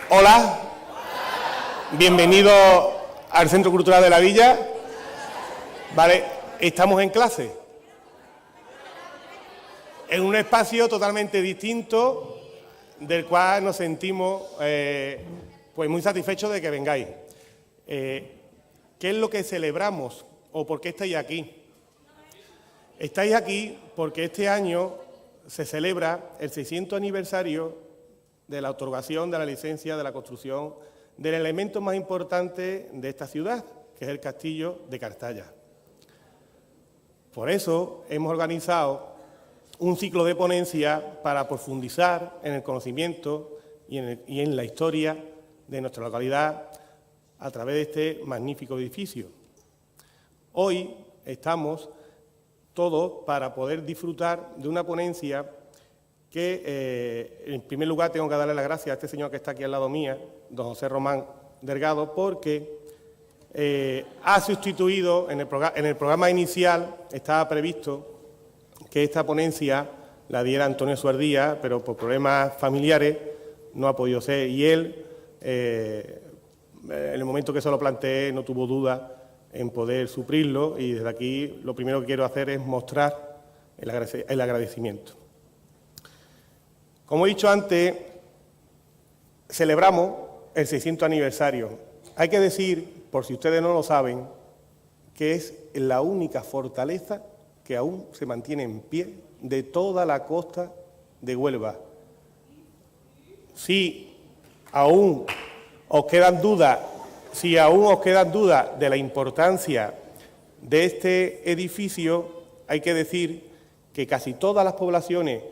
Hola, bienvenido al Centro Cultural de la Villa. Vale, estamos en clase, en un espacio totalmente distinto, del cual nos sentimos pues muy satisfechos de que vengáis. ¿Qué es lo que celebramos o por qué estáis aquí? Estáis aquí porque este año se celebra el 600 aniversario de la otorgación de la licencia de la construcción del elemento más importante de esta ciudad, que es el Castillo de Cartaya. Por eso hemos organizado un ciclo de ponencia para profundizar en el conocimiento y en la historia de nuestra localidad a través de este magnífico edificio. Hoy estamos todos para poder disfrutar de una ponencia que, en primer lugar, tengo que darle las gracias a este señor que está aquí al lado mía, don José Román Delgado, porque ha sustituido, en el programa inicial estaba previsto que esta ponencia la diera Antonio Suardía, pero por problemas familiares no ha podido ser, y él, en el momento que se lo planteé, no tuvo duda en poder suplirlo, y desde aquí lo primero que quiero hacer es mostrar el agradecimiento. Como he dicho antes, celebramos el 600 aniversario. Hay que decir, por si ustedes no lo saben, que es la única fortaleza que aún se mantiene en pie de toda la costa de Huelva. Si aún os quedan dudas, de la importancia de este edificio, hay que decir que casi todas las poblaciones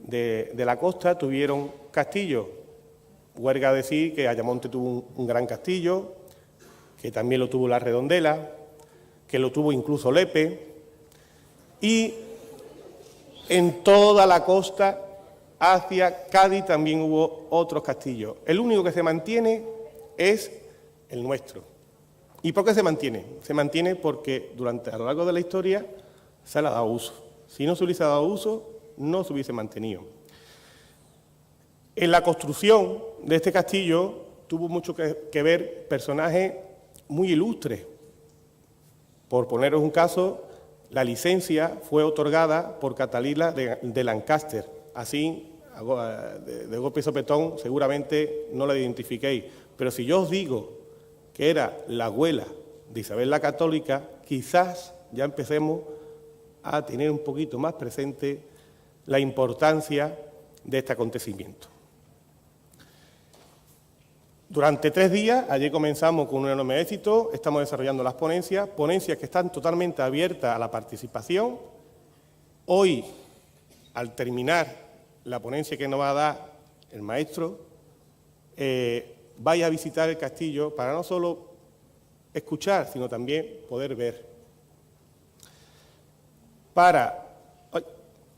de la costa tuvieron castillos. Huelga decir que Ayamonte tuvo un gran castillo, que también lo tuvo La Redondela, que lo tuvo incluso Lepe, y en toda la costa hacia Cádiz también hubo otros castillos. El único que se mantiene es el nuestro. ¿Y por qué se mantiene? Se mantiene porque a lo largo de la historia se le ha dado uso. Si no se hubiese dado uso, no se hubiese mantenido. En la construcción de este castillo tuvo mucho que ver personajes muy ilustres. Por poneros un caso, la licencia fue otorgada por Catalina de Lancaster. Así, de golpe y sopetón, seguramente no la identifiquéis. Pero si yo os digo que era la abuela de Isabel la Católica, quizás ya empecemos a tener un poquito más presente la importancia de este acontecimiento. Durante 3 días, ayer comenzamos con un enorme éxito, estamos desarrollando las ponencias que están totalmente abiertas a la participación. Hoy, al terminar la ponencia que nos va a dar el maestro, vaya a visitar el castillo para no solo escuchar, sino también poder ver.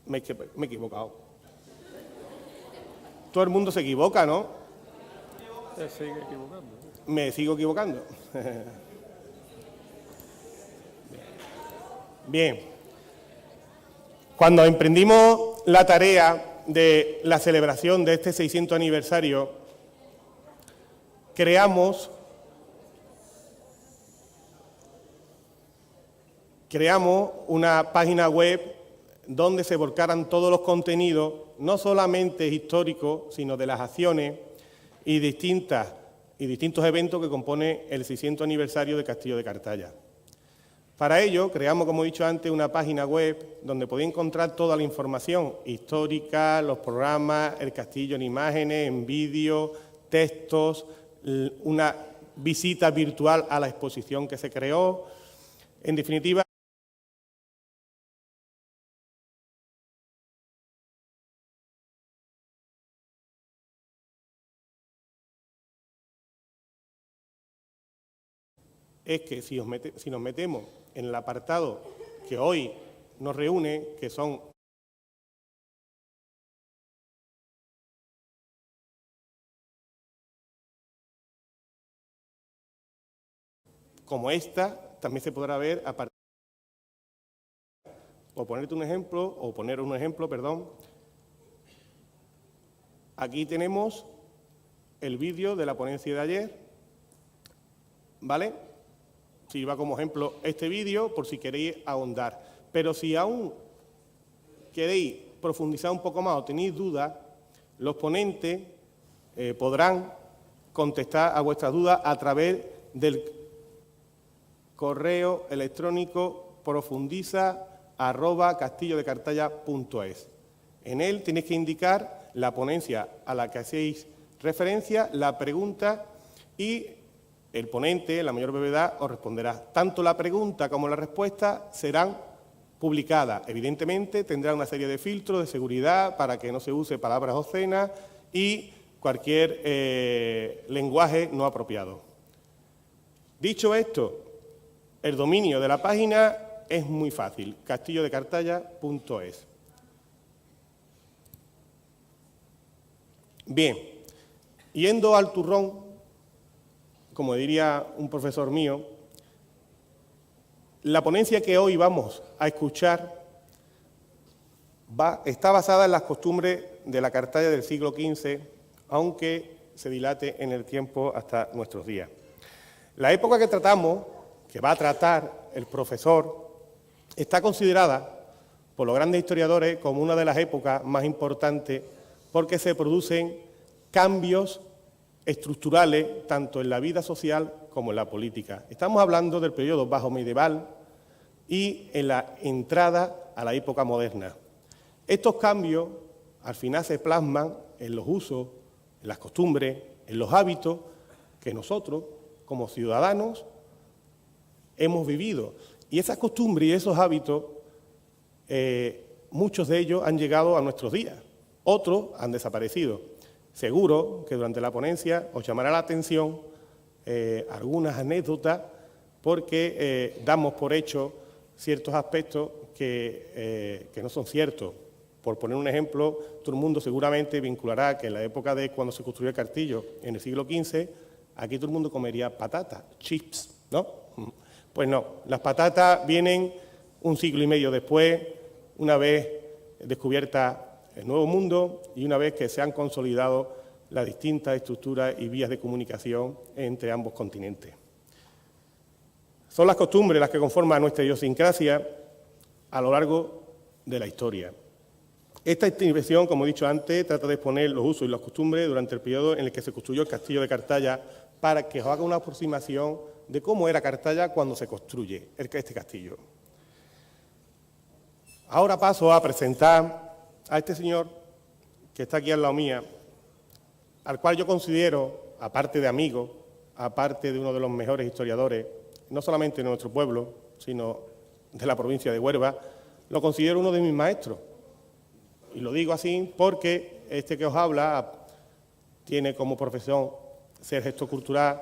Me he equivocado. Todo el mundo se equivoca, ¿no? Se sigue equivocando. Me sigo equivocando. Bien. Cuando emprendimos la tarea de la celebración de este 600 aniversario, creamos una página web donde se volcaran todos los contenidos, no solamente históricos, sino de las acciones y distintos eventos que compone el 600 aniversario del Castillo de Cartaya. Para ello, creamos, como he dicho antes, una página web donde podéis encontrar toda la información histórica, los programas, el castillo en imágenes, en vídeo, textos, una visita virtual a la exposición que se creó. En definitiva, es que si nos metemos en el apartado que hoy nos reúne, que son como esta, también se podrá ver o poneros un ejemplo, perdón. Aquí tenemos el vídeo de la ponencia de ayer, ¿vale? Sirva como ejemplo este vídeo por si queréis ahondar. Pero si aún queréis profundizar un poco más o tenéis dudas, los ponentes podrán contestar a vuestras dudas a través del correo electrónico profundiza@castillodecartaya.es. En él tenéis que indicar la ponencia a la que hacéis referencia, la pregunta, y el ponente, en la mayor brevedad, os responderá. Tanto la pregunta como la respuesta serán publicadas. Evidentemente, tendrá una serie de filtros de seguridad para que no se use palabras obscenas y cualquier lenguaje no apropiado. Dicho esto, el dominio de la página es muy fácil, castillodecartaya.es. Bien, yendo al turrón, como diría un profesor mío, la ponencia que hoy vamos a escuchar está basada en las costumbres de la Cartaya del siglo XV, aunque se dilate en el tiempo hasta nuestros días. La época que tratamos, que va a tratar el profesor, está considerada por los grandes historiadores como una de las épocas más importantes porque se producen cambios estructurales tanto en la vida social como en la política. Estamos hablando del periodo bajo medieval y en la entrada a la época moderna. Estos cambios al final se plasman en los usos, en las costumbres, en los hábitos que nosotros, como ciudadanos, hemos vivido. Y esas costumbres y esos hábitos, muchos de ellos han llegado a nuestros días, otros han desaparecido. Seguro que durante la ponencia os llamará la atención algunas anécdotas porque damos por hecho ciertos aspectos que no son ciertos. Por poner un ejemplo, todo el mundo seguramente vinculará que en la época de cuando se construyó el Castillo, en el siglo XV, aquí todo el mundo comería patatas, chips, ¿no? Pues no, las patatas vienen un siglo y medio después, una vez descubierta el Nuevo Mundo y una vez que se han consolidado las distintas estructuras y vías de comunicación entre ambos continentes. Son las costumbres las que conforman nuestra idiosincrasia a lo largo de la historia. Esta intervención, como he dicho antes, trata de exponer los usos y las costumbres durante el periodo en el que se construyó el Castillo de Cartaya para que os haga una aproximación de cómo era Cartaya cuando se construye este castillo. Ahora paso a presentar a este señor que está aquí al lado mía, al cual yo considero, aparte de amigo, aparte de uno de los mejores historiadores, no solamente de nuestro pueblo, sino de la provincia de Huelva, lo considero uno de mis maestros. Y lo digo así porque este que os habla tiene como profesión ser gestor cultural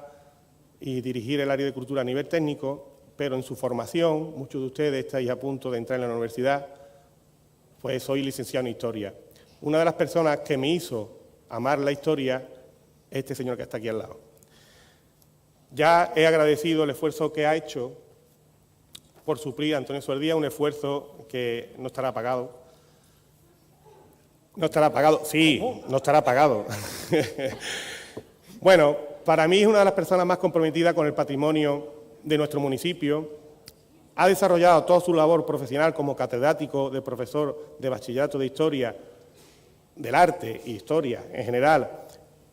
y dirigir el área de cultura a nivel técnico, pero en su formación, muchos de ustedes estáis a punto de entrar en la universidad, pues soy licenciado en Historia. Una de las personas que me hizo amar la historia es este señor que está aquí al lado. Ya he agradecido el esfuerzo que ha hecho por suplir a Antonio Suerdía, un esfuerzo que no estará pagado. No estará pagado, sí, no estará pagado. Bueno, para mí es una de las personas más comprometidas con el patrimonio de nuestro municipio. Ha desarrollado toda su labor profesional como catedrático de profesor de bachillerato de Historia, del arte e Historia en general,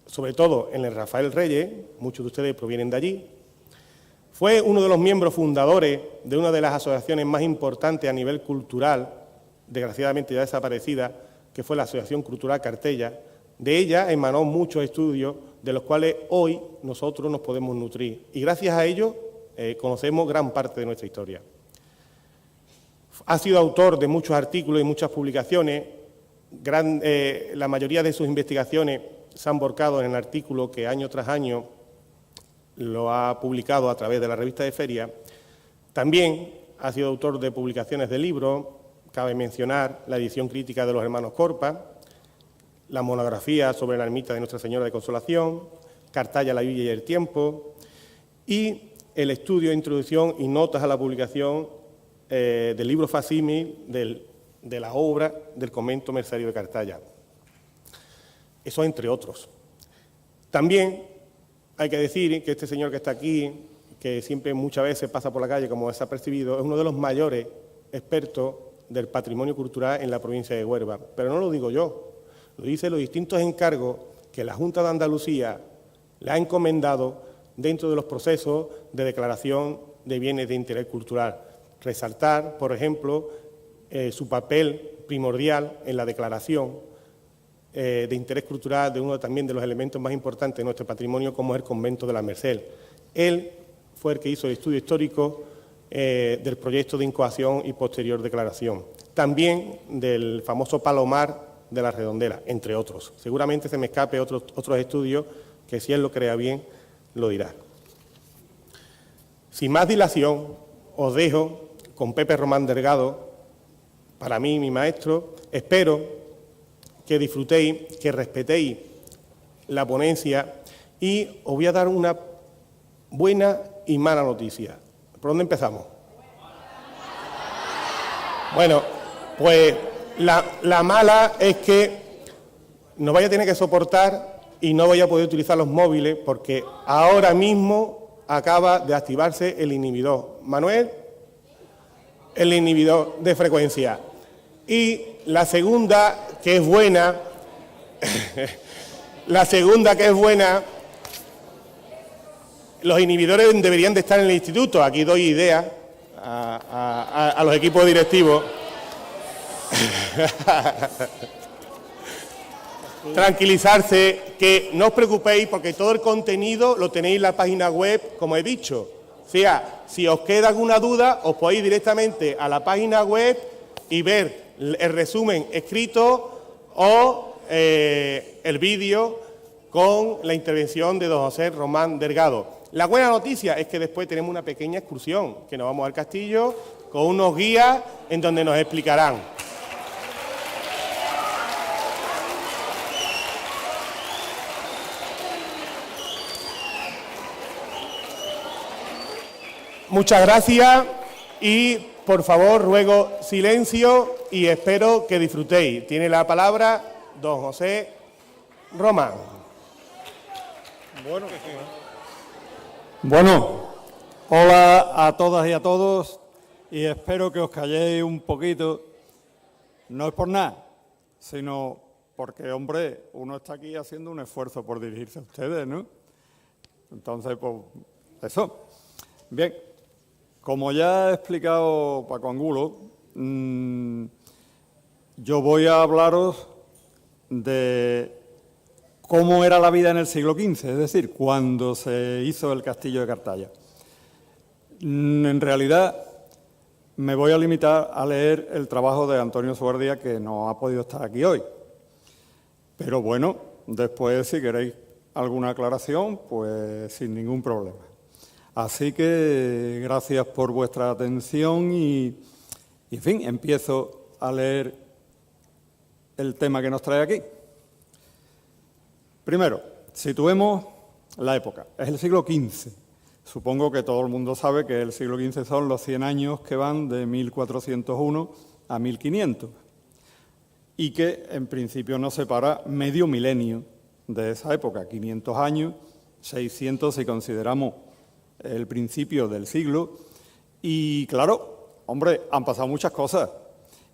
sobre todo en el Rafael Reyes, muchos de ustedes provienen de allí. Fue uno de los miembros fundadores de una de las asociaciones más importantes a nivel cultural, desgraciadamente ya desaparecida, que fue la Asociación Cultural Cartella. De ella emanó muchos estudios de los cuales hoy nosotros nos podemos nutrir y gracias a ellos conocemos gran parte de nuestra historia. Ha sido autor de muchos artículos y muchas publicaciones. La mayoría de sus investigaciones se han volcado en el artículo que año tras año lo ha publicado a través de la revista de Feria. También ha sido autor de publicaciones de libros. Cabe mencionar la edición crítica de los hermanos Corpa, la monografía sobre la ermita de Nuestra Señora de Consolación, Cartaya, la Biblia y el Tiempo, y el estudio, introducción y notas a la publicación del libro facsímil de la obra del convento mercedario de Cartaya. Eso entre otros. También hay que decir que este señor que está aquí, que siempre muchas veces pasa por la calle como desapercibido, es uno de los mayores expertos del patrimonio cultural en la provincia de Huelva. Pero no lo digo yo, lo dicen los distintos encargos que la Junta de Andalucía le ha encomendado dentro de los procesos de declaración de bienes de interés cultural. Resaltar, por ejemplo, su papel primordial en la declaración de interés cultural de uno también de los elementos más importantes de nuestro patrimonio, como es el convento de la Merced. Él fue el que hizo el estudio histórico del proyecto de incoación y posterior declaración. También del famoso Palomar de la Redondela, entre otros. Seguramente se me escape otros estudios que, si él lo crea bien, lo dirá. Sin más dilación, os dejo con Pepe Román Delgado, para mí, mi maestro. Espero que disfrutéis, que respetéis la ponencia y os voy a dar una buena y mala noticia. ¿Por dónde empezamos? Bueno, pues la mala es que no vais a tener que soportar y no vais a poder utilizar los móviles porque ahora mismo acaba de activarse el inhibidor. Manuel, el inhibidor de frecuencia. Y la segunda, que es buena, los inhibidores deberían de estar en el instituto. Aquí doy ideas a los equipos directivos. Tranquilizarse, que no os preocupéis porque todo el contenido lo tenéis en la página web, como he dicho. O sea, si os queda alguna duda, os podéis ir directamente a la página web y ver el resumen escrito o el vídeo con la intervención de don José Román Delgado. La buena noticia es que después tenemos una pequeña excursión, que nos vamos al castillo con unos guías en donde nos explicarán. Muchas gracias y, por favor, ruego silencio y espero que disfrutéis. Tiene la palabra don José Román. Bueno, hola a todas y a todos y espero que os calléis un poquito. No es por nada, sino porque, hombre, uno está aquí haciendo un esfuerzo por dirigirse a ustedes, ¿no? Entonces, pues, eso. Bien. Como ya ha explicado Paco Angulo, yo voy a hablaros de cómo era la vida en el siglo XV, es decir, cuando se hizo el castillo de Cartaya. En realidad, me voy a limitar a leer el trabajo de Antonio Suardía, que no ha podido estar aquí hoy. Pero bueno, después, si queréis alguna aclaración, pues sin ningún problema. Así que gracias por vuestra atención y, en fin, empiezo a leer el tema que nos trae aquí. Primero, situemos la época. Es el siglo XV. Supongo que todo el mundo sabe que el siglo XV son los 100 años que van de 1401 a 1500 y que, en principio, nos separa medio milenio de esa época, 500 años, 600 si consideramos el principio del siglo, y claro, hombre, han pasado muchas cosas,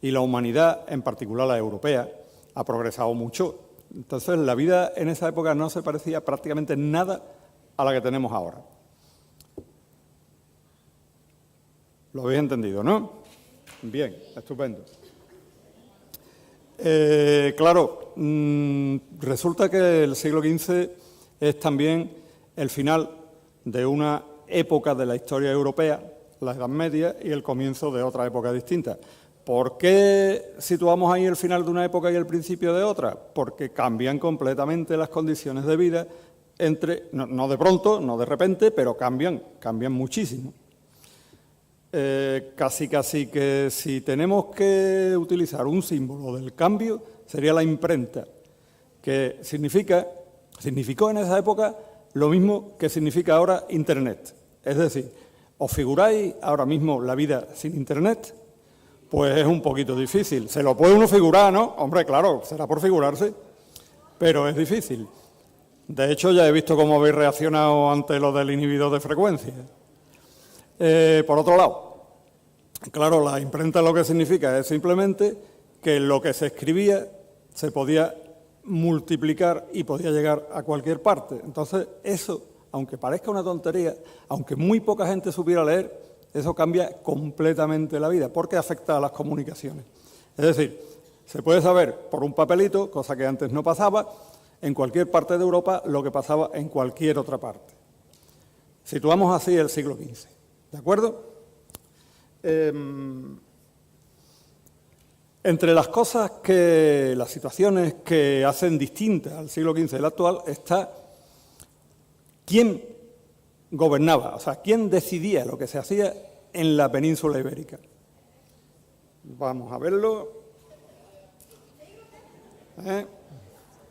y la humanidad, en particular la europea, ha progresado mucho. Entonces, la vida en esa época no se parecía prácticamente nada a la que tenemos ahora. ¿Lo habéis entendido, no? Bien, estupendo. Claro, resulta que el siglo XV es también el final de una época de la historia europea, la Edad Media, y el comienzo de otra época distinta. ¿Por qué situamos ahí el final de una época y el principio de otra? Porque cambian completamente las condiciones de vida no de pronto, no de repente, pero cambian muchísimo. Casi que si tenemos que utilizar un símbolo del cambio, sería la imprenta, que significó en esa época lo mismo que significa ahora Internet. Es decir, ¿os figuráis ahora mismo la vida sin Internet? Pues es un poquito difícil. Se lo puede uno figurar, ¿no? Hombre, claro, será por figurarse, pero es difícil. De hecho, ya he visto cómo habéis reaccionado ante lo del inhibidor de frecuencia. Por otro lado, claro, la imprenta lo que significa es simplemente que lo que se escribía se podía multiplicar y podía llegar a cualquier parte. Entonces, eso, aunque parezca una tontería, aunque muy poca gente supiera leer, eso cambia completamente la vida, porque afecta a las comunicaciones. Es decir, se puede saber por un papelito, cosa que antes no pasaba, en cualquier parte de Europa lo que pasaba en cualquier otra parte. Situamos así el siglo XV, ¿de acuerdo? Entre las cosas las situaciones que hacen distintas al siglo XV del actual está quién gobernaba, o sea, quién decidía lo que se hacía en la península ibérica. Vamos a verlo.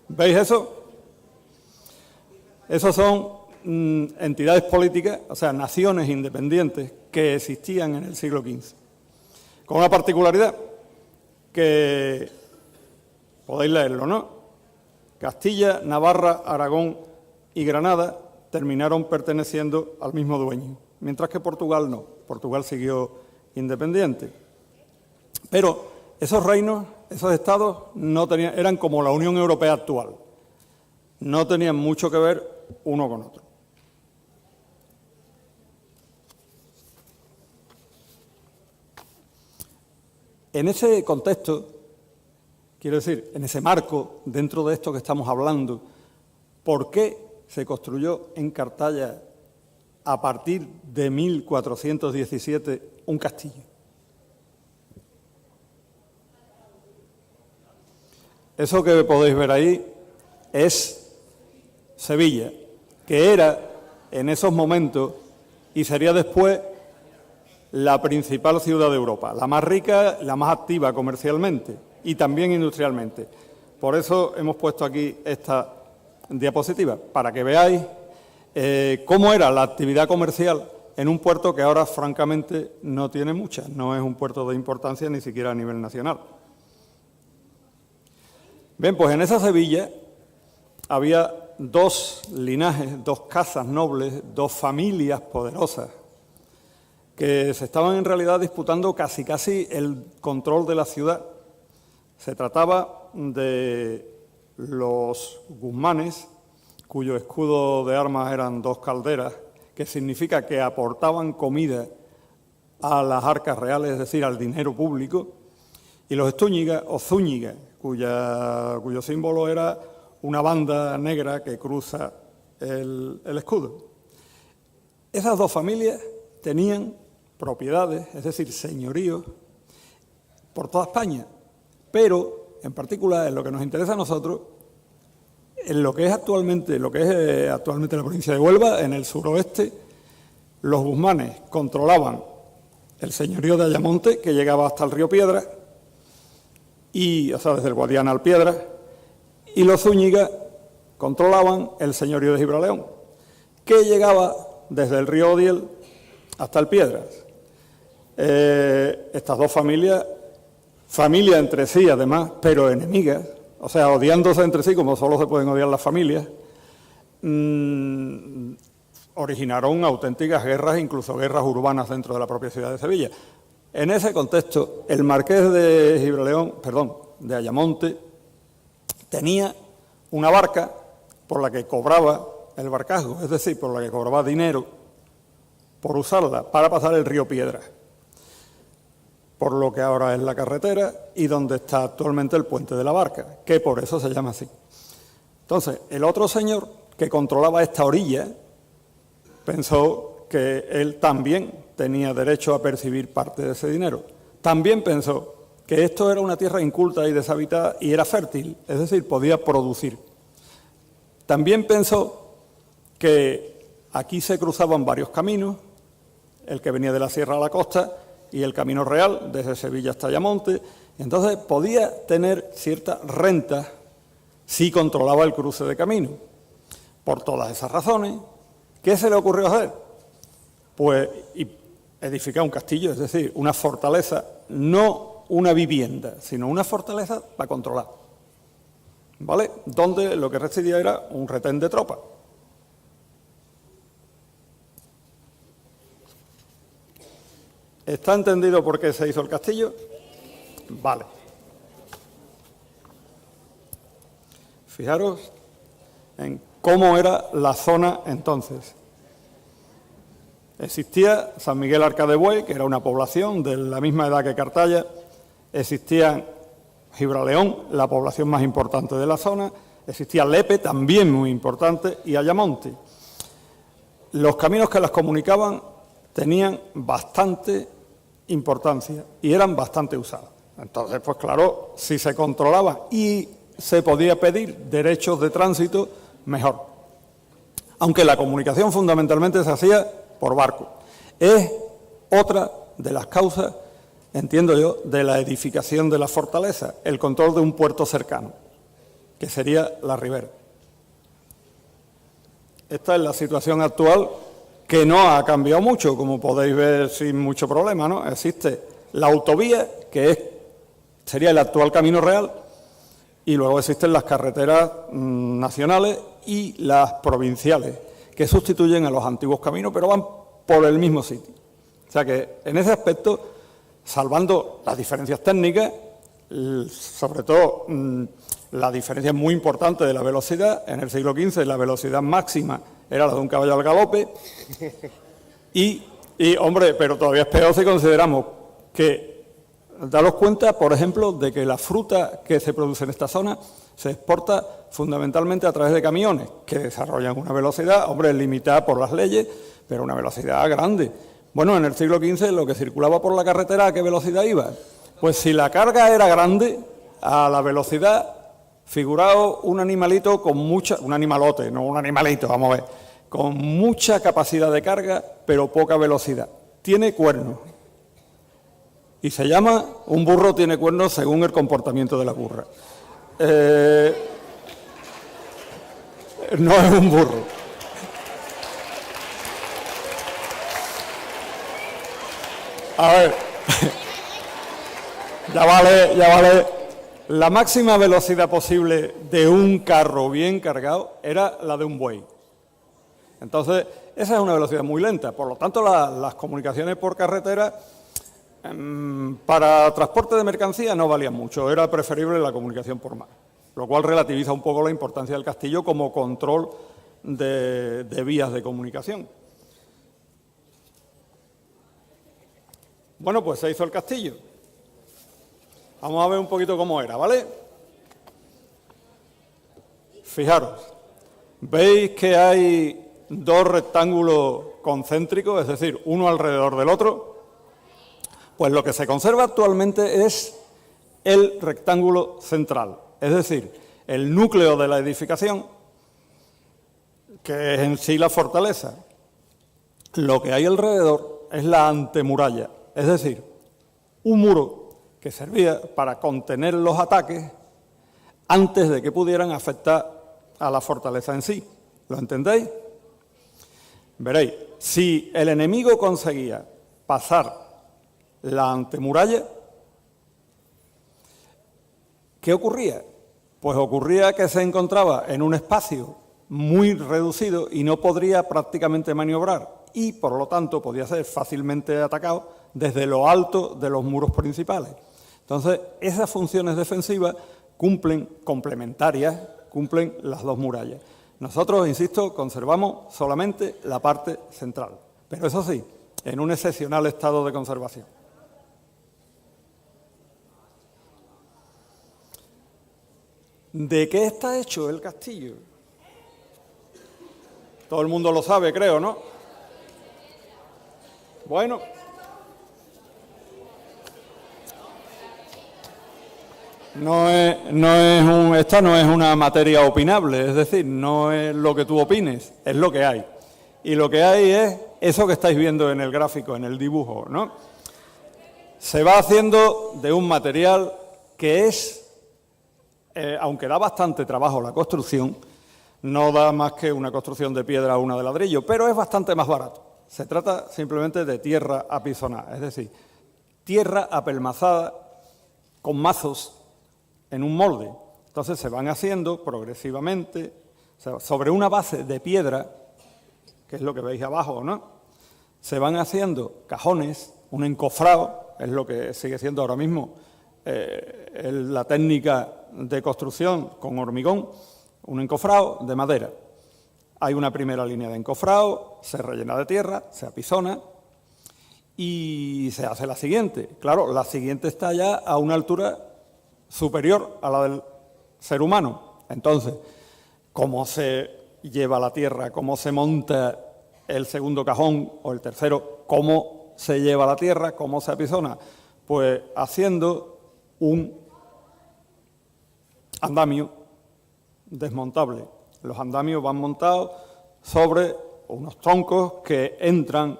¿Veis eso? Esos son entidades políticas, o sea, naciones independientes que existían en el siglo XV. Con una particularidad que podéis leerlo, ¿no? Castilla, Navarra, Aragón y Granada terminaron perteneciendo al mismo dueño, mientras que Portugal no. Portugal siguió independiente. Pero esos reinos, esos estados, eran como la Unión Europea actual. No tenían mucho que ver uno con otro. En ese contexto, quiero decir, en ese marco, dentro de esto que estamos hablando, ¿por qué se construyó en Cartaya a partir de 1417 un castillo? Eso que podéis ver ahí es Sevilla, que era en esos momentos y sería después la principal ciudad de Europa, la más rica, la más activa comercialmente y también industrialmente. Por eso hemos puesto aquí esta diapositiva, para que veáis cómo era la actividad comercial en un puerto que ahora, francamente, no tiene mucha, no es un puerto de importancia ni siquiera a nivel nacional. Bien, pues en esa Sevilla había dos linajes, dos casas nobles, dos familias poderosas, que se estaban en realidad disputando casi el control de la ciudad. Se trataba de los Guzmanes, cuyo escudo de armas eran dos calderas, que significa que aportaban comida a las arcas reales, es decir, al dinero público, y los Estúñiga o Zúñiga, cuyo símbolo era una banda negra que cruza el escudo. Esas dos familias tenían propiedades, es decir, señoríos, por toda España, pero en particular en lo que nos interesa a nosotros, en lo que es actualmente la provincia de Huelva, en el suroeste, los Guzmanes controlaban el señorío de Ayamonte, que llegaba hasta el río Piedra, desde el Guadiana al Piedra, y los Zúñiga controlaban el señorío de Gibraleón, que llegaba desde el río Odiel hasta el Piedras. Estas dos familias entre sí además, pero enemigas, o sea, odiándose entre sí como solo se pueden odiar las familias, originaron auténticas guerras, incluso guerras urbanas dentro de la propia ciudad de Sevilla. En ese contexto, el marqués de Ayamonte, tenía una barca por la que cobraba el barcazgo, es decir, por la que cobraba dinero por usarla para pasar el río Piedra, por lo que ahora es la carretera y donde está actualmente el puente de la Barca, que por eso se llama así. Entonces, el otro señor que controlaba esta orilla pensó que él también tenía derecho a percibir parte de ese dinero. También pensó que esto era una tierra inculta y deshabitada y era fértil, es decir, podía producir. También pensó que aquí se cruzaban varios caminos, el que venía de la sierra a la costa y el camino real, desde Sevilla hasta Ayamonte. Entonces podía tener cierta renta si controlaba el cruce de camino. Por todas esas razones, ¿qué se le ocurrió hacer? Pues edificar un castillo, es decir, una fortaleza, no una vivienda, sino una fortaleza para controlar. ¿vale? Donde lo que residía era un retén de tropas. ¿Está entendido por qué se hizo el castillo? Vale. Fijaros en cómo era la zona entonces. Existía San Miguel Arca de Buey, que era una población de la misma edad que Cartaya. Existía Gibraleón, la población más importante de la zona. Existía Lepe, también muy importante, y Ayamonte. Los caminos que las comunicaban tenían bastante importancia y eran bastante usados. Entonces, pues claro, si se controlaba y se podía pedir derechos de tránsito, mejor. Aunque la comunicación fundamentalmente se hacía por barco. Es otra de las causas, entiendo yo, de la edificación de la fortaleza, el control de un puerto cercano, que sería la ribera. Esta es la situación actual, que no ha cambiado mucho, como podéis ver sin mucho problema, ¿no? Existe la autovía, sería el actual Camino Real, y luego existen las carreteras nacionales y las provinciales, que sustituyen a los antiguos caminos, pero van por el mismo sitio. O sea que, en ese aspecto, salvando las diferencias técnicas, sobre todo la diferencia muy importante de la velocidad, en el siglo XV la velocidad máxima era la de un caballo al galope, y hombre, pero todavía es peor si consideramos que, daros cuenta, por ejemplo, de que la fruta que se produce en esta zona se exporta fundamentalmente a través de camiones, que desarrollan una velocidad, hombre, limitada por las leyes, pero una velocidad grande. Bueno, en el siglo XV lo que circulaba por la carretera, ¿a qué velocidad iba? Pues si la carga era grande, a la velocidad, figuraos un animalito con un animalote, no un animalito, vamos a ver, con mucha capacidad de carga, pero poca velocidad. Tiene cuernos. Y se llama, un burro tiene cuernos según el comportamiento de la burra. No es un burro. A ver, ya vale. La máxima velocidad posible de un carro bien cargado era la de un buey. Entonces, esa es una velocidad muy lenta. Por lo tanto, las comunicaciones por carretera para transporte de mercancías no valían mucho. Era preferible la comunicación por mar, lo cual relativiza un poco la importancia del castillo como control de vías de comunicación. Bueno, pues se hizo el castillo. Vamos a ver un poquito cómo era, ¿vale? Fijaros, ¿veis que hay dos rectángulos concéntricos, es decir, uno alrededor del otro? Pues lo que se conserva actualmente es el rectángulo central, es decir, el núcleo de la edificación, que es en sí la fortaleza. Lo que hay alrededor es la antemuralla, es decir, un muro que servía para contener los ataques antes de que pudieran afectar a la fortaleza en sí. ¿Lo entendéis? Veréis, si el enemigo conseguía pasar la antemuralla, ¿qué ocurría? Pues ocurría que se encontraba en un espacio muy reducido y no podría prácticamente maniobrar y, por lo tanto, podía ser fácilmente atacado desde lo alto de los muros principales. Entonces, esas funciones defensivas complementarias, cumplen las dos murallas. Nosotros, insisto, conservamos solamente la parte central, pero eso sí, en un excepcional estado de conservación. ¿De qué está hecho el castillo? Todo el mundo lo sabe, creo, ¿no? Bueno, esta no es una materia opinable, es decir, no es lo que tú opines, es lo que hay. Y lo que hay es eso que estáis viendo en el gráfico, en el dibujo, ¿no? Se va haciendo de un material que es, aunque da bastante trabajo la construcción, no da más que una construcción de piedra o una de ladrillo, pero es bastante más barato. Se trata simplemente de tierra apisonada, es decir, tierra apelmazada con mazos en un molde. Entonces se van haciendo progresivamente, o sea, sobre una base de piedra, que es lo que veis abajo, ¿no? Se van haciendo cajones, un encofrado, es lo que sigue siendo ahora mismo la técnica de construcción con hormigón, un encofrado de madera. Hay una primera línea de encofrado, se rellena de tierra, se apizona y se hace la siguiente. Claro, la siguiente está ya a una altura superior a la del ser humano. Entonces, ¿cómo se lleva la tierra? ¿Cómo se monta el segundo cajón o el tercero? ¿Cómo se lleva la tierra? ¿Cómo se apizona? Pues haciendo un andamio desmontable. Los andamios van montados sobre unos troncos que entran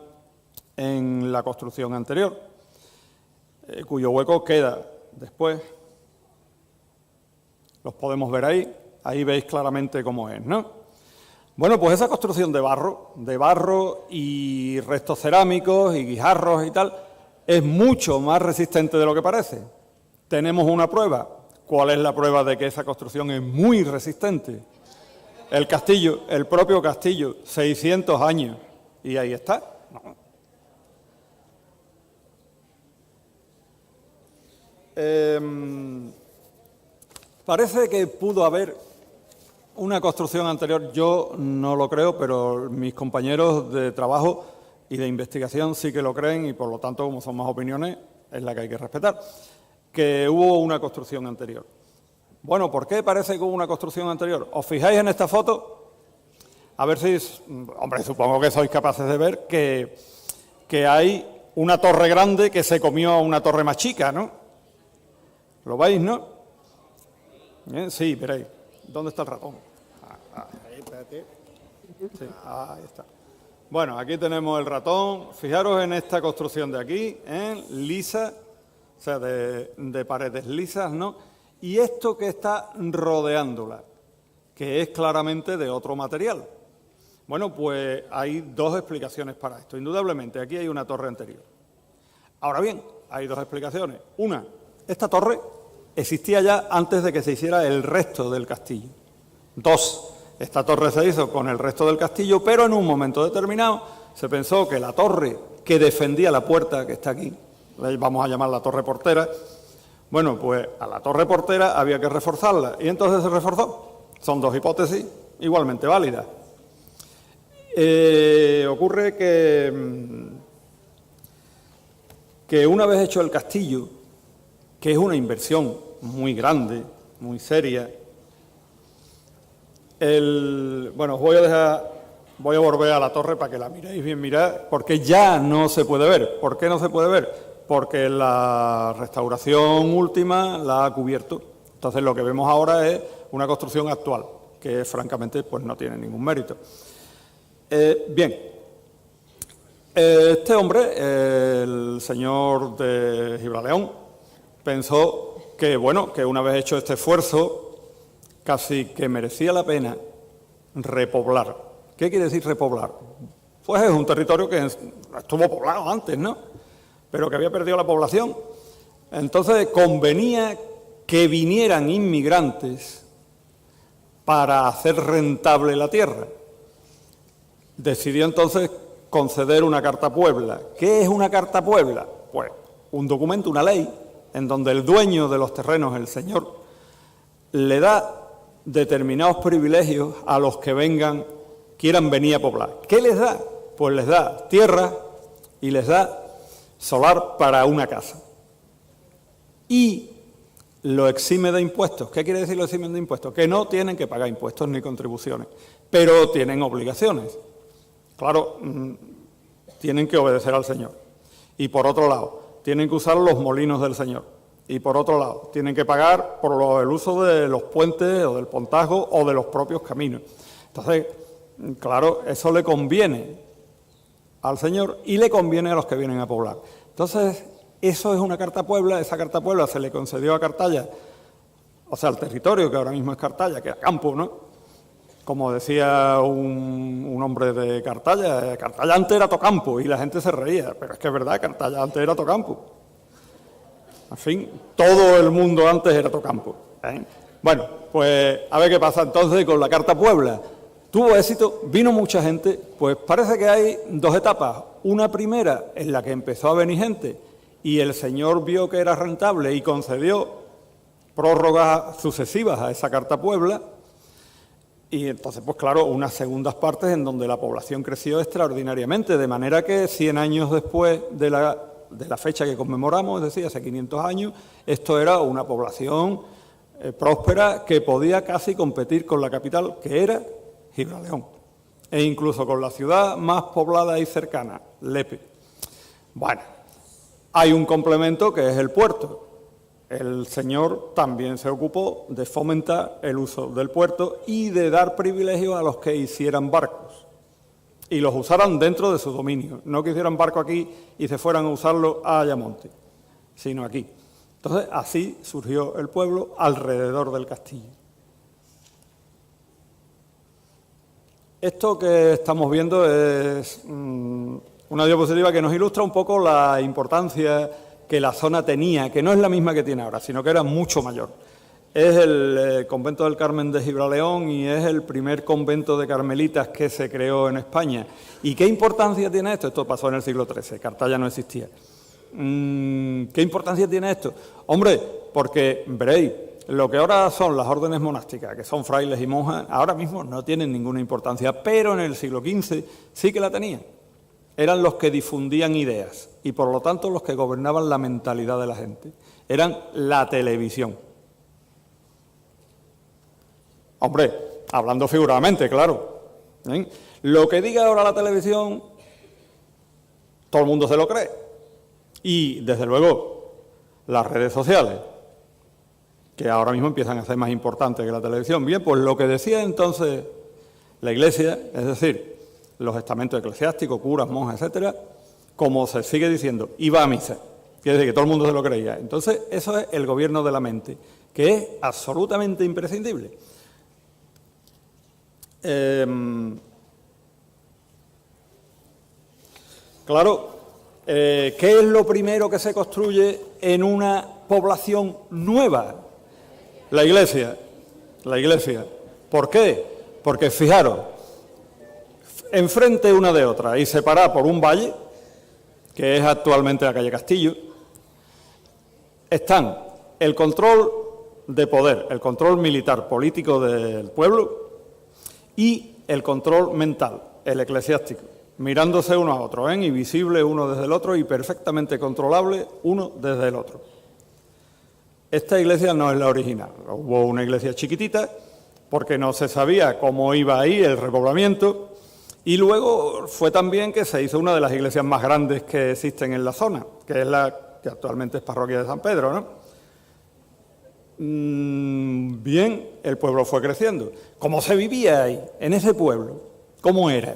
en la construcción anterior, cuyo hueco queda después. Los podemos ver ahí veis claramente cómo es, ¿no? Bueno, pues esa construcción de barro y restos cerámicos y guijarros y tal, es mucho más resistente de lo que parece. Tenemos una prueba. ¿Cuál es la prueba de que esa construcción es muy resistente? El castillo, el propio castillo, 600 años. Y ahí está. No. Parece que pudo haber una construcción anterior. Yo no lo creo, pero mis compañeros de trabajo y de investigación sí que lo creen y, por lo tanto, como son más opiniones, es la que hay que respetar. Que hubo una construcción anterior. Bueno, ¿por qué parece que hubo una construcción anterior? ¿Os fijáis en esta foto? A ver si, hombre, supongo que sois capaces de ver que hay una torre grande que se comió a una torre más chica, ¿no? ¿Lo veis, no? Sí, veréis. ¿Dónde está el ratón? Ahí, espérate. Sí, ahí está. Bueno, aquí tenemos el ratón. Fijaros en esta construcción de aquí, lisa, o sea, de paredes lisas, ¿no? Y esto que está rodeándola, que es claramente de otro material. Bueno, pues hay dos explicaciones para esto. Indudablemente, aquí hay una torre anterior. Ahora bien, hay dos explicaciones. Una, esta torre existía ya antes de que se hiciera el resto del castillo. Dos, esta torre se hizo con el resto del castillo, pero en un momento determinado se pensó que la torre que defendía la puerta, que está aquí, vamos a llamar la torre portera, bueno, pues a la torre portera había que reforzarla, y entonces se reforzó. Son dos hipótesis igualmente válidas. Ocurre que una vez hecho el castillo, que es una inversión muy grande, muy seria, bueno, os voy a volver a la torre para que la miréis bien mirad, porque ya no se puede ver. ¿Por qué no se puede ver? Porque la restauración última la ha cubierto. Entonces lo que vemos ahora es una construcción actual, que francamente pues no tiene ningún mérito. Bien, este hombre, el señor de Gibraleón, pensó que, bueno, que una vez hecho este esfuerzo, casi que merecía la pena repoblar. ¿Qué quiere decir repoblar? Pues es un territorio que estuvo poblado antes, ¿no? Pero que había perdido la población. Entonces convenía que vinieran inmigrantes para hacer rentable la tierra. Decidió entonces conceder una Carta Puebla. ¿Qué es una Carta Puebla? Pues un documento, una ley, en donde el dueño de los terrenos, el señor, le da determinados privilegios a los que quieran venir a poblar. ¿Qué les da? Pues les da tierra y les da solar para una casa. Y lo exime de impuestos. ¿Qué quiere decir lo exime de impuestos? Que no tienen que pagar impuestos ni contribuciones, pero tienen obligaciones. Claro, tienen que obedecer al Señor. Y por otro lado, tienen que usar los molinos del Señor. Y por otro lado, tienen que pagar por el uso de los puentes o del pontajo o de los propios caminos. Entonces, claro, eso le conviene al Señor y le conviene a los que vienen a poblar. Entonces, eso es una Carta Puebla. Esa Carta Puebla se le concedió a Cartaya, o sea, al territorio que ahora mismo es Cartaya, que era campo, ¿no? Como decía un hombre de Cartaya, Cartaya antes era tocampo, y la gente se reía, pero es que es verdad, Cartaya antes era tocampo. En fin, todo el mundo antes era tocampo, ¿eh? Bueno, pues a ver qué pasa entonces con la Carta Puebla. Tuvo éxito, vino mucha gente, pues parece que hay dos etapas. Una primera en la que empezó a venir gente y el señor vio que era rentable y concedió prórrogas sucesivas a esa Carta Puebla. Y entonces, pues claro, unas segundas partes en donde la población creció extraordinariamente, de manera que 100 años después de la fecha que conmemoramos, es decir, hace 500 años, esto era una población próspera que podía casi competir con la capital, que era Gibraleón, e incluso con la ciudad más poblada y cercana, Lepe. Bueno, hay un complemento que es el puerto. El señor también se ocupó de fomentar el uso del puerto y de dar privilegios a los que hicieran barcos y los usaran dentro de su dominio, no que hicieran barco aquí y se fueran a usarlo a Ayamonte, sino aquí. Entonces, así surgió el pueblo alrededor del castillo. Esto que estamos viendo es una diapositiva que nos ilustra un poco la importancia que la zona tenía, que no es la misma que tiene ahora, sino que era mucho mayor. Es el convento del Carmen de Gibraleón y es el primer convento de carmelitas que se creó en España. ¿Y qué importancia tiene esto? Esto pasó en el siglo XIII, Cartaya no existía. ¿Qué importancia tiene esto? Hombre, porque veréis, lo que ahora son las órdenes monásticas, que son frailes y monjas, ahora mismo no tienen ninguna importancia, pero en el siglo XV sí que la tenían. Eran los que difundían ideas y, por lo tanto, los que gobernaban la mentalidad de la gente. Eran la televisión. Hombre, hablando figuradamente, claro. Lo que diga ahora la televisión, todo el mundo se lo cree. Y, desde luego, las redes sociales, que ahora mismo empiezan a ser más importantes que la televisión. Bien, pues lo que decía entonces la Iglesia, es decir, los estamentos eclesiásticos, curas, monjas, etcétera, como se sigue diciendo, iba a misa. Quiere decir que todo el mundo se lo creía. Entonces, eso es el gobierno de la mente, que es absolutamente imprescindible. Claro, ¿qué es lo primero que se construye en una población nueva? La Iglesia. La Iglesia. ¿Por qué? Porque, fijaros, enfrente una de otra y separada por un valle, que es actualmente la calle Castillo, están el control de poder, el control militar político del pueblo y el control mental, el eclesiástico, mirándose uno a otro, invisible uno desde el otro y perfectamente controlable uno desde el otro. Esta iglesia no es la original, hubo una iglesia chiquitita porque no se sabía cómo iba ahí el repoblamiento. Y luego fue también que se hizo una de las iglesias más grandes que existen en la zona, que es la que actualmente es parroquia de San Pedro, ¿no? Bien, el pueblo fue creciendo. ¿Cómo se vivía ahí, en ese pueblo? ¿Cómo era?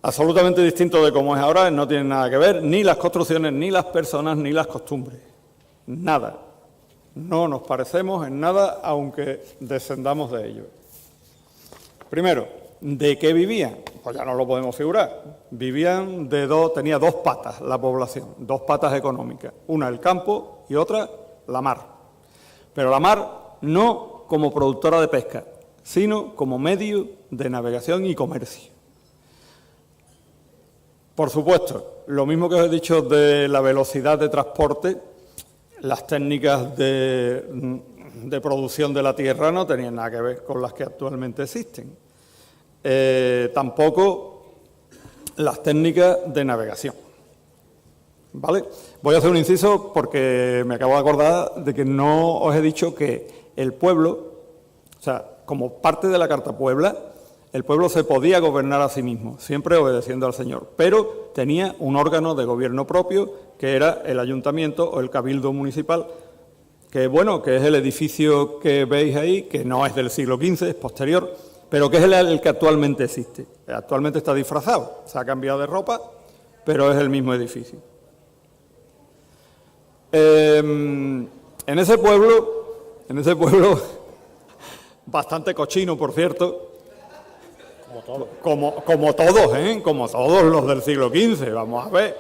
Absolutamente distinto de cómo es ahora, no tiene nada que ver, ni las construcciones, ni las personas, ni las costumbres. Nada. No nos parecemos en nada, aunque descendamos de ello. Primero, ¿de qué vivían? Pues ya no lo podemos figurar. Vivían tenía dos patas la población, dos patas económicas. Una el campo y otra la mar. Pero la mar no como productora de pesca, sino como medio de navegación y comercio. Por supuesto, lo mismo que os he dicho de la velocidad de transporte, las técnicas de producción de la tierra no tenían nada que ver con las que actualmente existen. Tampoco las técnicas de navegación. ¿Vale? Voy a hacer un inciso porque me acabo de acordar de que no os he dicho que el pueblo, o sea, como parte de la Carta Puebla, el pueblo se podía gobernar a sí mismo, siempre obedeciendo al Señor, pero tenía un órgano de gobierno propio, que era el ayuntamiento o el cabildo municipal, que bueno, que es el edificio que veis ahí, que no es del siglo XV, es posterior, pero que es el que actualmente existe. Actualmente está disfrazado, se ha cambiado de ropa, pero es el mismo edificio. En ese pueblo, bastante cochino, por cierto, como todos los del siglo XV, vamos a ver.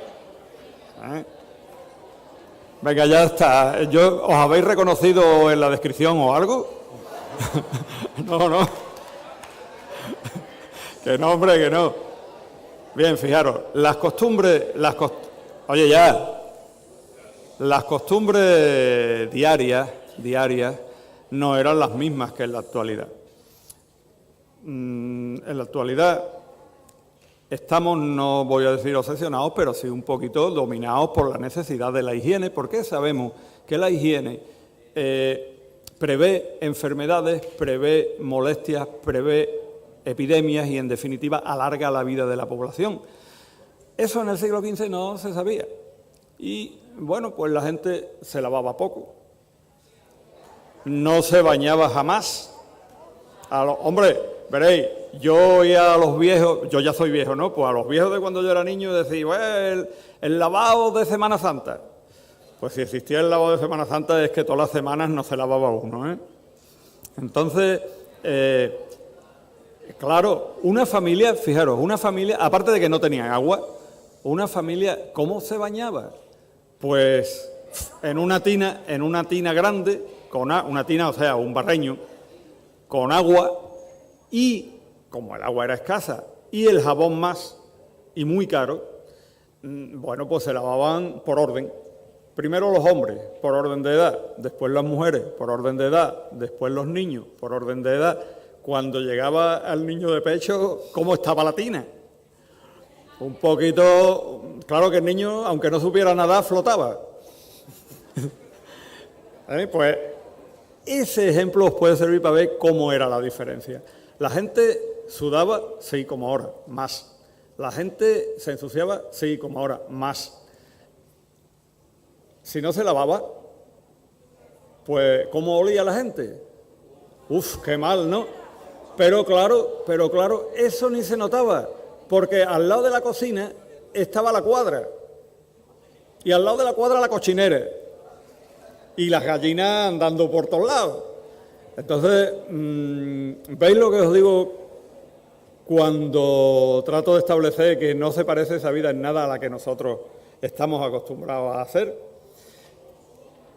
Venga, ya está. ¿Os habéis reconocido en la descripción o algo? No. Que no, hombre, que no. Bien, fijaros, las costumbres diarias no eran las mismas que en la actualidad. En la actualidad estamos, no voy a decir obsesionados, pero sí un poquito dominados por la necesidad de la higiene, porque sabemos que la higiene prevé enfermedades, prevé molestias, prevé epidemias y, en definitiva, alarga la vida de la población. Eso en el siglo XV no se sabía. Y, bueno, pues la gente se lavaba poco. No se bañaba jamás. Hombre, veréis, yo y a los viejos, yo ya soy viejo, ¿no? Pues a los viejos de cuando yo era niño decía, el lavado de Semana Santa. Pues si existía el lavado de Semana Santa es que todas las semanas no se lavaba uno, ¿eh? Entonces, claro, una familia, fijaros, aparte de que no tenían agua, una familia, ¿cómo se bañaba? Pues en una tina grande, una tina, o sea, un barreño, con agua, y como el agua era escasa y el jabón más y muy caro, bueno, pues se lavaban por orden. Primero los hombres, por orden de edad, después las mujeres, por orden de edad, después los niños, por orden de edad. Cuando llegaba al niño de pecho, ¿cómo estaba la tina? Un poquito, claro que el niño, aunque no supiera nadar, flotaba. Pues ese ejemplo os puede servir para ver cómo era la diferencia. La gente sudaba, sí, como ahora, más. La gente se ensuciaba, sí, como ahora, más. Si no se lavaba, pues ¿cómo olía la gente? Uf, qué mal, ¿no? Pero claro, eso ni se notaba, porque al lado de la cocina estaba la cuadra, y al lado de la cuadra la cochinera, y las gallinas andando por todos lados. Entonces, ¿veis lo que os digo cuando trato de establecer que no se parece esa vida en nada a la que nosotros estamos acostumbrados a hacer?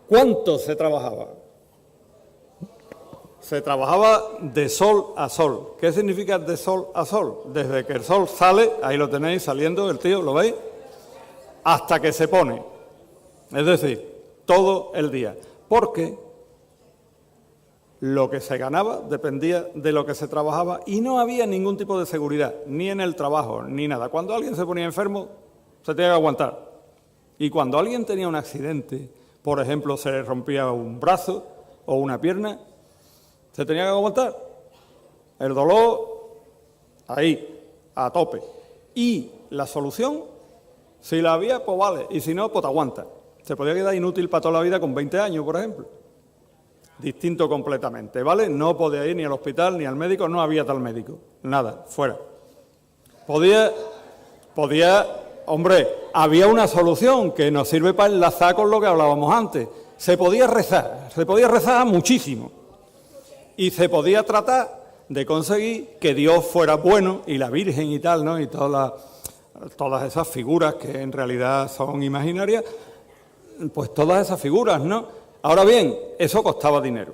¿Cuánto se trabajaba? Se trabajaba de sol a sol. ¿Qué significa de sol a sol? Desde que el sol sale, ahí lo tenéis saliendo, el tío, ¿lo veis? Hasta que se pone. Es decir, todo el día. Porque lo que se ganaba dependía de lo que se trabajaba y no había ningún tipo de seguridad, ni en el trabajo, ni nada. Cuando alguien se ponía enfermo, se tenía que aguantar. Y cuando alguien tenía un accidente, por ejemplo, se le rompía un brazo o una pierna, se tenía que aguantar. El dolor, ahí, a tope. Y la solución, si la había, pues vale, y si no, pues te aguanta. Se podía quedar inútil para toda la vida con 20 años, por ejemplo. Distinto completamente, ¿vale? No podía ir ni al hospital ni al médico, no había tal médico. Nada, fuera. Podía, hombre, había una solución que nos sirve para enlazar con lo que hablábamos antes. Se podía rezar muchísimo. Y se podía tratar de conseguir que Dios fuera bueno y la Virgen y tal, ¿no? Y todas esas figuras que en realidad son imaginarias, pues todas esas figuras, ¿no? Ahora bien, eso costaba dinero,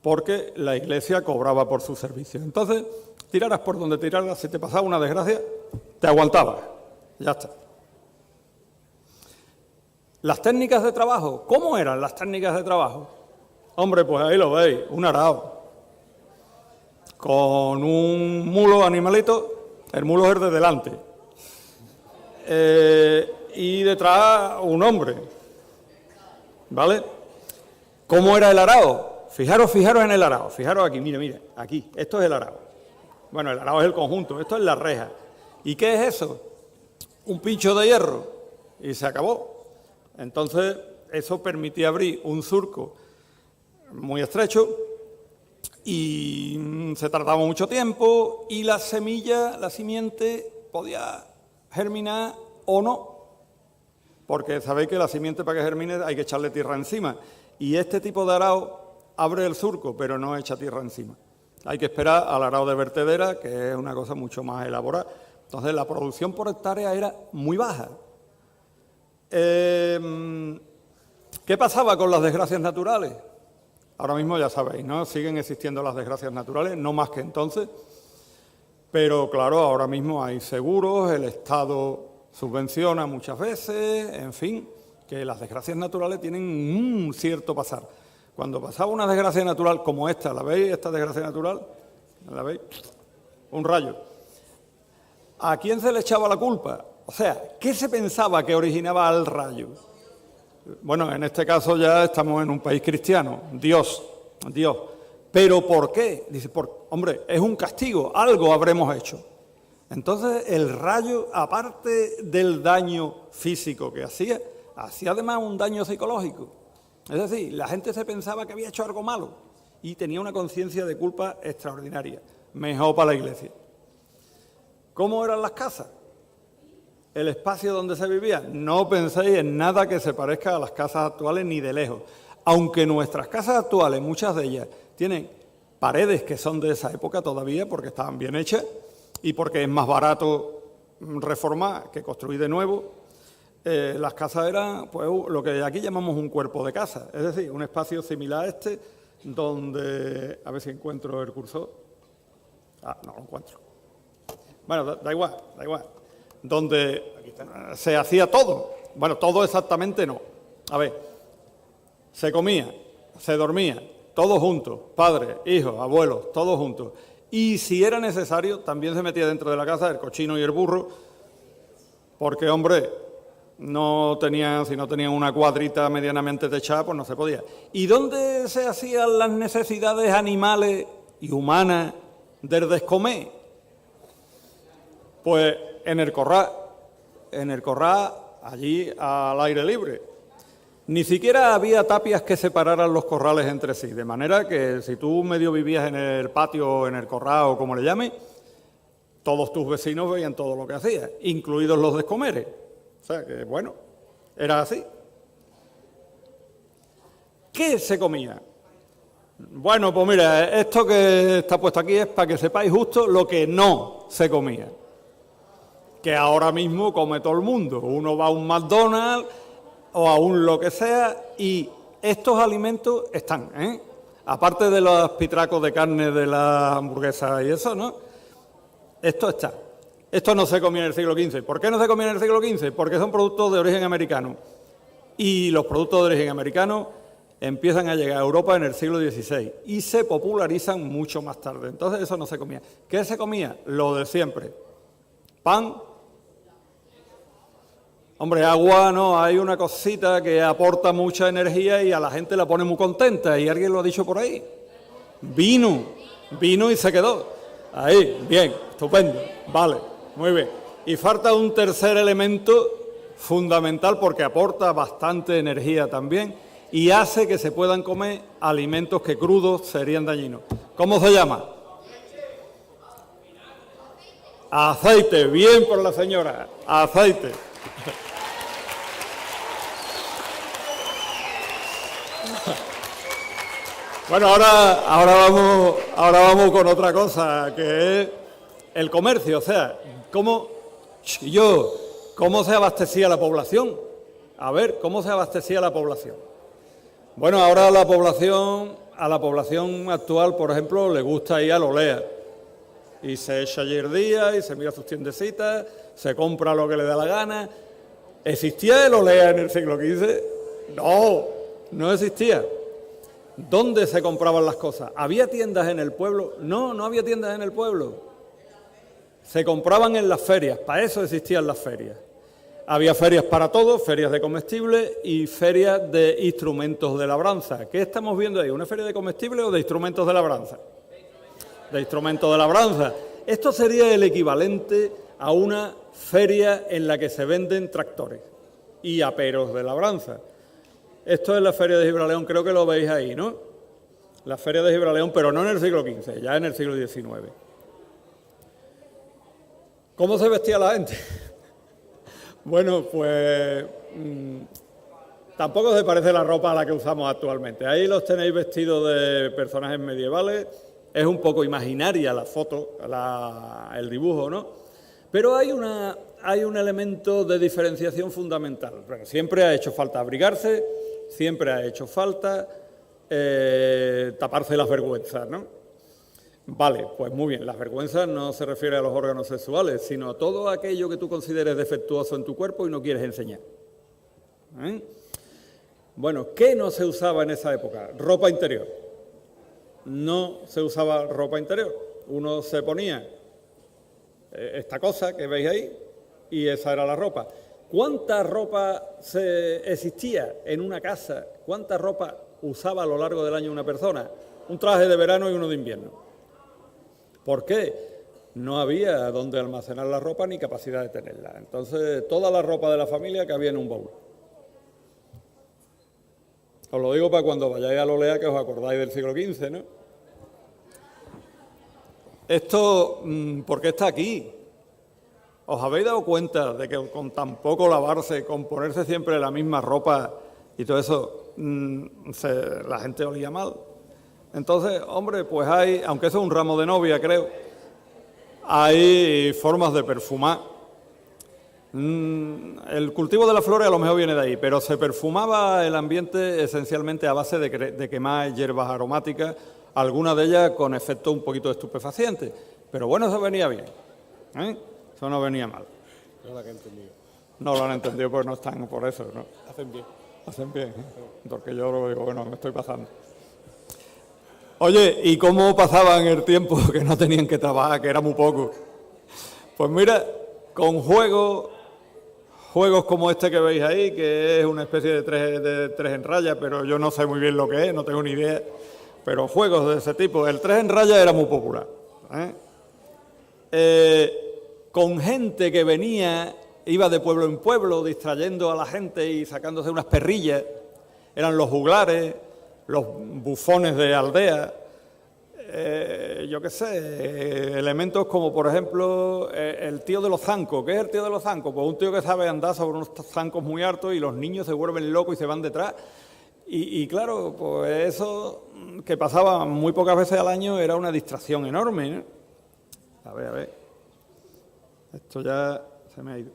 porque la Iglesia cobraba por su servicio. Entonces, tiraras por donde tiraras, si te pasaba una desgracia, te aguantabas, ya está. Las técnicas de trabajo, ¿cómo eran las técnicas de trabajo? Hombre, pues ahí lo veis, un arao, con un mulo animalito, el mulo es el de delante, y detrás un hombre, ¿vale? ¿Cómo era el arao? Fijaros en el arao, fijaros aquí, mire, aquí, esto es el arao. Bueno, el arao es el conjunto, esto es la reja. ¿Y qué es eso? Un pincho de hierro, y se acabó. Entonces, eso permitía abrir un surco muy estrecho y se tardaba mucho tiempo y la simiente podía germinar o no, porque sabéis que la simiente para que germine hay que echarle tierra encima y este tipo de arao abre el surco pero no echa tierra encima. Hay que esperar al arao de vertedera, que es una cosa mucho más elaborada. Entonces la producción por hectárea era muy baja. ¿Qué pasaba con las desgracias naturales? Ahora mismo ya sabéis, ¿no? Siguen existiendo las desgracias naturales, no más que entonces, pero claro, ahora mismo hay seguros, el Estado subvenciona muchas veces, en fin, que las desgracias naturales tienen un cierto pasar. Cuando pasaba una desgracia natural como esta, ¿la veis? Esta desgracia natural, ¿la veis? Un rayo. ¿A quién se le echaba la culpa? O sea, ¿qué se pensaba que originaba al rayo? Bueno, en este caso ya estamos en un país cristiano, Dios. ¿Pero por qué? Dice, hombre, es un castigo, algo habremos hecho. Entonces el rayo, aparte del daño físico que hacía además un daño psicológico. Es decir, la gente se pensaba que había hecho algo malo y tenía una conciencia de culpa extraordinaria. Mejor para la iglesia. ¿Cómo eran las casas? El espacio donde se vivía. No penséis en nada que se parezca a las casas actuales ni de lejos. Aunque nuestras casas actuales, muchas de ellas, tienen paredes que son de esa época todavía porque estaban bien hechas y porque es más barato reformar que construir de nuevo. Las casas eran pues, lo que aquí llamamos un cuerpo de casa, es decir, un espacio similar a este donde, a ver si encuentro el cursor. No lo encuentro. Bueno, da igual. Donde se hacía todo. Bueno, todo exactamente no. A ver, se comía, se dormía, todos juntos, padres, hijos, abuelos, todos juntos. Y si era necesario, también se metía dentro de la casa el cochino y el burro, porque, hombre, si no tenían una cuadrita medianamente techada, pues no se podía. ¿Y dónde se hacían las necesidades animales y humanas del descomer? Pues en el corral, allí al aire libre. Ni siquiera había tapias que separaran los corrales entre sí, de manera que si tú medio vivías en el patio o en el corral o como le llames, todos tus vecinos veían todo lo que hacías, incluidos los descomeres. O sea que, bueno, era así. ¿Qué se comía? Bueno, pues mira, esto que está puesto aquí es para que sepáis justo lo que no se comía. Que ahora mismo come todo el mundo. Uno va a un McDonald's o a un lo que sea y estos alimentos están, ¿eh? Aparte de los pitracos de carne de la hamburguesa y eso, ¿no? Esto está. Esto no se comía en el siglo XV. ¿Por qué no se comía en el siglo XV? Porque son productos de origen americano. Y los productos de origen americano empiezan a llegar a Europa en el siglo XVI y se popularizan mucho más tarde. Entonces eso no se comía. ¿Qué se comía? Lo de siempre. Pan. Hombre, agua no, hay una cosita que aporta mucha energía y a la gente la pone muy contenta, y alguien lo ha dicho por ahí. Vino y se quedó. Ahí, bien, estupendo, vale, muy bien. Y falta un tercer elemento fundamental porque aporta bastante energía también y hace que se puedan comer alimentos que crudos serían dañinos. ¿Cómo se llama? Aceite, bien por la señora, aceite. Bueno, ahora vamos con otra cosa, que es el comercio. O sea, ¿cómo se abastecía la población? A ver, ¿cómo se abastecía la población? Bueno, ahora a la población actual, por ejemplo, le gusta ir al Olea. Y se echa allí el día y se mira sus tiendecitas, se compra lo que le da la gana. ¿Existía el Olea en el siglo XV? No existía. ¿Dónde se compraban las cosas? ¿Había tiendas en el pueblo? No había tiendas en el pueblo. Se compraban en las ferias, para eso existían las ferias. Había ferias para todo, ferias de comestibles y ferias de instrumentos de labranza. ¿Qué estamos viendo ahí? ¿Una feria de comestibles o de instrumentos de labranza? De instrumentos de labranza. Esto sería el equivalente a una feria en la que se venden tractores y aperos de labranza. Esto es la Feria de Gibraleón, creo que lo veis ahí, ¿no? La Feria de Gibraleón, pero no en el siglo XV, ya en el siglo XIX. ¿Cómo se vestía la gente? Bueno, pues tampoco se parece la ropa a la que usamos actualmente. Ahí los tenéis vestidos de personajes medievales. Es un poco imaginaria la foto, el dibujo, ¿no? Pero hay un elemento de diferenciación fundamental. Bueno, siempre ha hecho falta abrigarse, siempre ha hecho falta taparse las vergüenzas, ¿no? Vale, pues muy bien, las vergüenzas no se refiere a los órganos sexuales, sino a todo aquello que tú consideres defectuoso en tu cuerpo y no quieres enseñar. Bueno, ¿qué no se usaba en esa época? Ropa interior. No se usaba ropa interior. Uno se ponía esta cosa que veis ahí y esa era la ropa. ¿Cuánta ropa existía en una casa? ¿Cuánta ropa usaba a lo largo del año una persona? Un traje de verano y uno de invierno. ¿Por qué? No había donde almacenar la ropa ni capacidad de tenerla. Entonces, toda la ropa de la familia cabía en un baúl. Os lo digo para cuando vayáis a Lolea que os acordáis del siglo XV, ¿no? Esto, ¿por qué está aquí? ¿Os habéis dado cuenta de que con tan poco lavarse, con ponerse siempre la misma ropa y todo eso, la gente olía mal? Entonces, hombre, pues hay, aunque eso es un ramo de novia, creo, hay formas de perfumar. El cultivo de las flores a lo mejor viene de ahí, pero se perfumaba el ambiente esencialmente a base de quemar hierbas aromáticas, algunas de ellas con efecto un poquito estupefaciente. Pero bueno, eso venía bien, ¿eh? Eso no venía mal. No lo han entendido. No lo han entendido porque no están por eso, ¿no? Hacen bien. Hacen bien, ¿eh? Porque yo lo digo, bueno, me estoy pasando. Oye, ¿y cómo pasaban el tiempo que no tenían que trabajar, que era muy poco? Pues mira, con juegos como este que veis ahí, que es una especie de tres en raya, pero yo no sé muy bien lo que es, no tengo ni idea, pero juegos de ese tipo. El 3 en raya era muy popular, con gente que venía, iba de pueblo en pueblo, distrayendo a la gente y sacándose unas perrillas. Eran los juglares, los bufones de aldea, yo qué sé, elementos como, por ejemplo, el tío de los zancos. ¿Qué es el tío de los zancos? Pues un tío que sabe andar sobre unos zancos muy altos y los niños se vuelven locos y se van detrás. Y claro, pues eso que pasaba muy pocas veces al año era una distracción enorme, ¿no? A ver. Esto ya se me ha ido.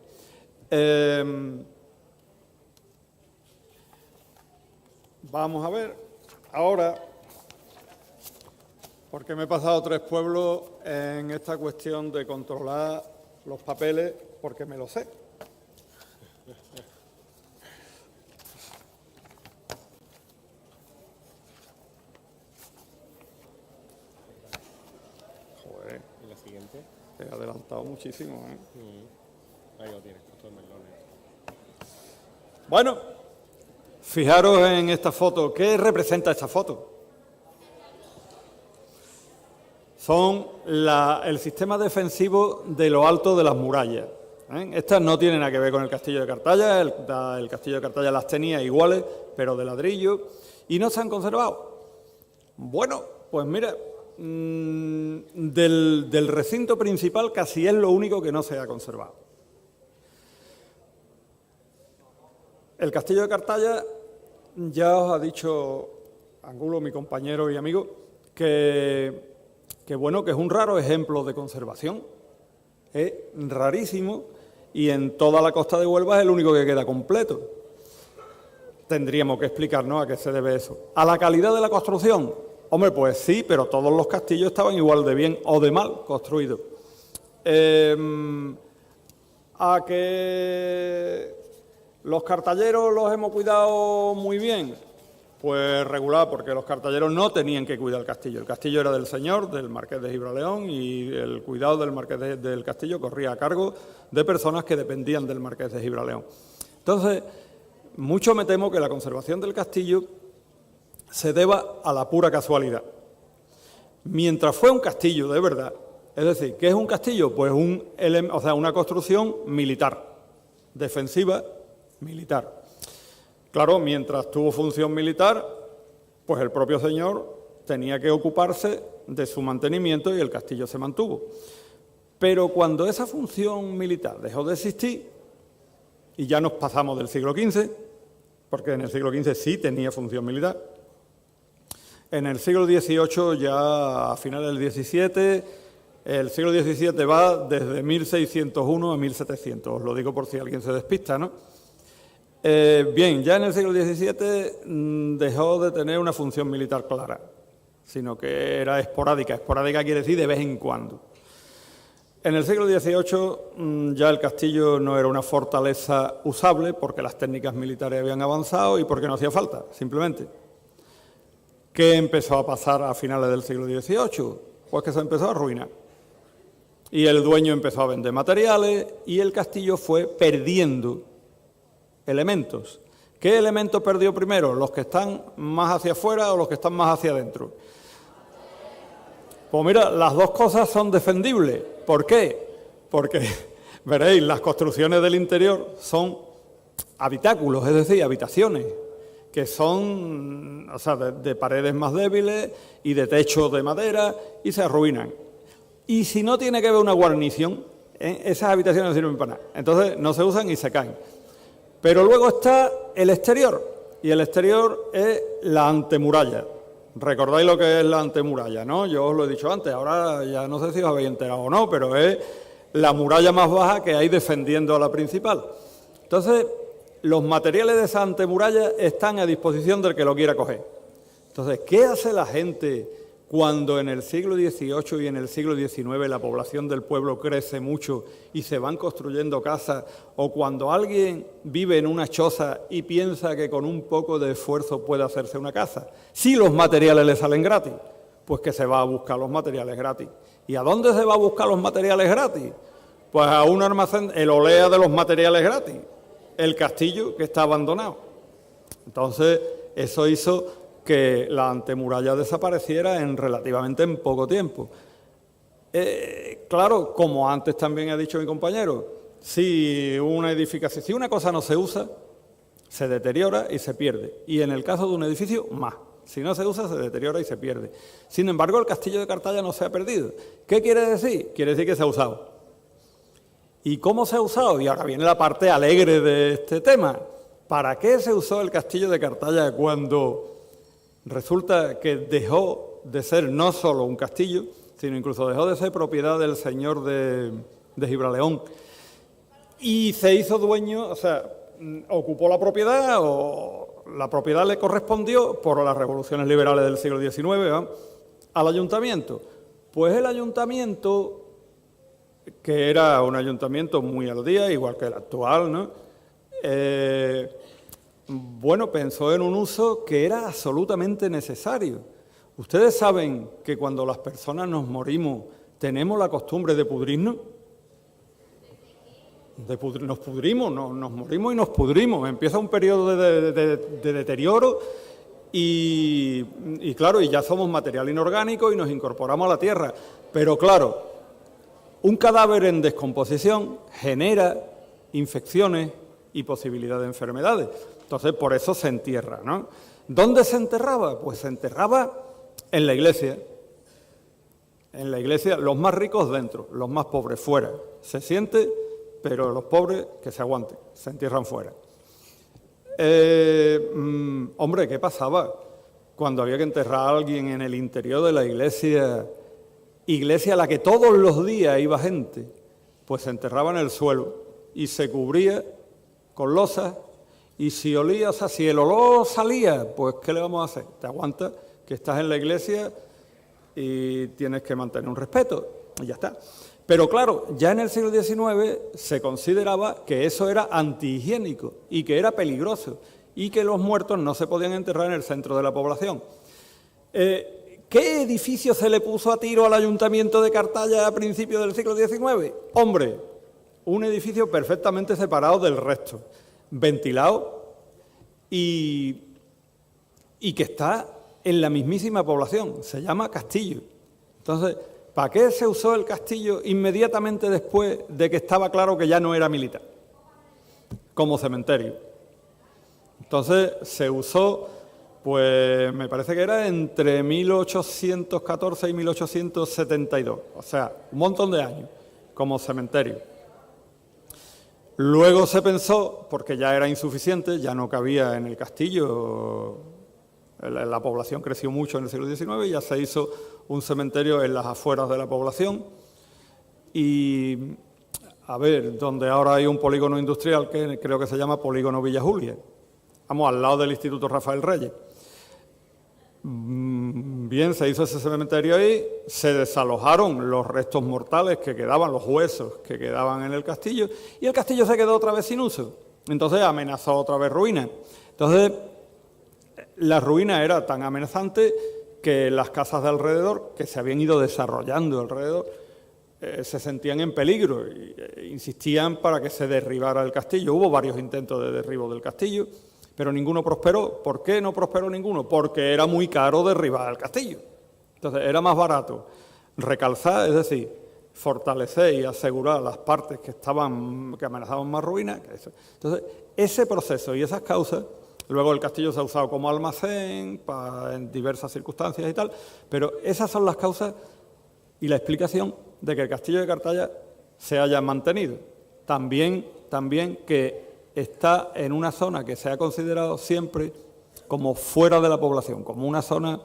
Vamos a ver ahora, porque me he pasado 3 pueblos en esta cuestión de controlar los papeles, porque me lo sé. Joder. ¿Y la siguiente? He adelantado muchísimo, ¿eh? Ahí lo tienes, con todo el melón. Bueno, fijaros en esta foto. ¿Qué representa esta foto? Son el sistema defensivo de lo alto de las murallas. Estas no tienen nada que ver con el castillo de Cartaya. El castillo de Cartaya las tenía iguales, pero de ladrillo, y no se han conservado. Bueno, pues mira, del recinto principal casi es lo único que no se ha conservado. El castillo de Cartaya, ya os ha dicho Angulo, mi compañero y amigo, que bueno, que es un raro ejemplo de conservación. Es rarísimo y en toda la costa de Huelva es el único que queda completo. Tendríamos que explicarnos a qué se debe eso. ¿A la calidad de la construcción? Hombre, pues sí, pero todos los castillos estaban igual de bien o de mal construidos. ¿A que los cartalleros los hemos cuidado muy bien? Pues regular, porque los cartalleros no tenían que cuidar el castillo. El castillo era del señor, del marqués de Gibraleón, y el cuidado del marqués del castillo corría a cargo de personas que dependían del marqués de Gibraleón. Entonces, mucho me temo que la conservación del castillo se deba a la pura casualidad. Mientras fue un castillo de verdad, es decir, ¿qué es un castillo? Pues una construcción militar, defensiva militar. Claro, mientras tuvo función militar, pues el propio señor tenía que ocuparse de su mantenimiento y el castillo se mantuvo. Pero cuando esa función militar dejó de existir, y ya nos pasamos del siglo XV, porque en el siglo XV sí tenía función militar, en el siglo XVIII, ya a finales del XVII, El siglo XVII va desde 1601 a 1700, os lo digo por si alguien se despista, ¿no? Bien, ya en el siglo XVII dejó de tener una función militar clara, sino que era esporádica. Esporádica quiere decir de vez en cuando. En el siglo XVIII ya el castillo no era una fortaleza usable porque las técnicas militares habían avanzado y porque no hacía falta, simplemente. ¿Qué empezó a pasar a finales del siglo XVIII? Pues que se empezó a arruinar. Y el dueño empezó a vender materiales y el castillo fue perdiendo elementos. ¿Qué elementos perdió primero? ¿Los que están más hacia afuera o los que están más hacia adentro? Pues mira, las dos cosas son defendibles. ¿Por qué? Porque, veréis, las construcciones del interior son habitáculos, es decir, habitaciones, que son, o sea, de paredes más débiles y de techo de madera y se arruinan. Y si no tiene que haber una guarnición, esas habitaciones no sirven para nada. Entonces no se usan y se caen. Pero luego está el exterior, y el exterior es la antemuralla. Recordáis lo que es la antemuralla, ¿no? Yo os lo he dicho antes, ahora ya no sé si os habéis enterado o no, pero es la muralla más baja que hay defendiendo a la principal. Entonces, los materiales de esa antemuralla están a disposición del que lo quiera coger. Entonces, ¿qué hace la gente cuando en el siglo XVIII y en el siglo XIX la población del pueblo crece mucho y se van construyendo casas, o cuando alguien vive en una choza y piensa que con un poco de esfuerzo puede hacerse una casa? Si los materiales le salen gratis, pues que se va a buscar los materiales gratis. ¿Y a dónde se va a buscar los materiales gratis? Pues a un almacén, el Olea de los materiales gratis, el castillo que está abandonado. Entonces, eso hizo que la antemuralla desapareciera relativamente en poco tiempo. Claro, como antes también ha dicho mi compañero, si una edificación, si una cosa no se usa, se deteriora y se pierde. Y en el caso de un edificio, más. Si no se usa, se deteriora y se pierde. Sin embargo, el castillo de Cartaya no se ha perdido. ¿Qué quiere decir? Quiere decir que se ha usado. ¿Y cómo se ha usado? Y ahora viene la parte alegre de este tema. ¿Para qué se usó el castillo de Cartaya cuando resulta que dejó de ser no solo un castillo, sino incluso dejó de ser propiedad del señor de Gibraleón? Y se hizo dueño, o sea, ocupó la propiedad, o la propiedad le correspondió por las revoluciones liberales del siglo XIX, ¿no?, al ayuntamiento. Pues el ayuntamiento, que era un ayuntamiento muy al día, igual que el actual, ¿no?, bueno, pensó en un uso que era absolutamente necesario. Ustedes saben que cuando las personas nos morimos tenemos la costumbre de pudrirnos. Nos pudrimos, nos morimos y nos pudrimos. Empieza un periodo de deterioro y claro, y ya somos material inorgánico y nos incorporamos a la tierra. Pero claro, un cadáver en descomposición genera infecciones y posibilidad de enfermedades. Entonces, por eso se entierra, ¿no? ¿Dónde se enterraba? Pues se enterraba en la iglesia. En la iglesia, los más ricos dentro, los más pobres fuera. Se siente, pero los pobres que se aguanten, se entierran fuera. Hombre, ¿qué pasaba cuando había que enterrar a alguien en el interior de la iglesia? Iglesia a la que todos los días iba gente. Pues se enterraba en el suelo y se cubría con losas. Y si olía, o sea, si el olor salía, pues ¿qué le vamos a hacer? Te aguantas, que estás en la iglesia y tienes que mantener un respeto, y ya está. Pero claro, ya en el siglo XIX se consideraba que eso era antihigiénico y que era peligroso y que los muertos no se podían enterrar en el centro de la población. ¿Qué edificio se le puso a tiro al ayuntamiento de Cartaya a principios del siglo XIX? Hombre, un edificio perfectamente separado del resto, ventilado y que está en la mismísima población, se llama castillo. Entonces, ¿para qué se usó el castillo inmediatamente después de que estaba claro que ya no era militar? Como cementerio. Entonces se usó, pues me parece que era entre 1814 y 1872, o sea, un montón de años, como cementerio. Luego se pensó, porque ya era insuficiente, ya no cabía en el castillo, la población creció mucho en el siglo XIX y ya se hizo un cementerio en las afueras de la población, Y, a ver, donde ahora hay un polígono industrial que creo que se llama Polígono Villa Julia, vamos, al lado del Instituto Rafael Reyes. Bien, se hizo ese cementerio ahí, se desalojaron los restos mortales que quedaban, los huesos que quedaban en el castillo, y el castillo se quedó otra vez sin uso. Entonces amenazó otra vez ruina. Entonces, la ruina era tan amenazante que las casas de alrededor, que se habían ido desarrollando alrededor, se sentían en peligro e insistían para que se derribara el castillo. Hubo varios intentos de derribo del castillo, pero ninguno prosperó. ¿Por qué no prosperó ninguno? Porque era muy caro derribar el castillo. Entonces, era más barato recalzar, es decir, fortalecer y asegurar las partes que amenazaban más ruina que eso. Entonces, ese proceso y esas causas, luego el castillo se ha usado como almacén en diversas circunstancias y tal, pero esas son las causas y la explicación de que el castillo de Cartaya se haya mantenido. También que está en una zona que se ha considerado siempre como fuera de la población, como una zona,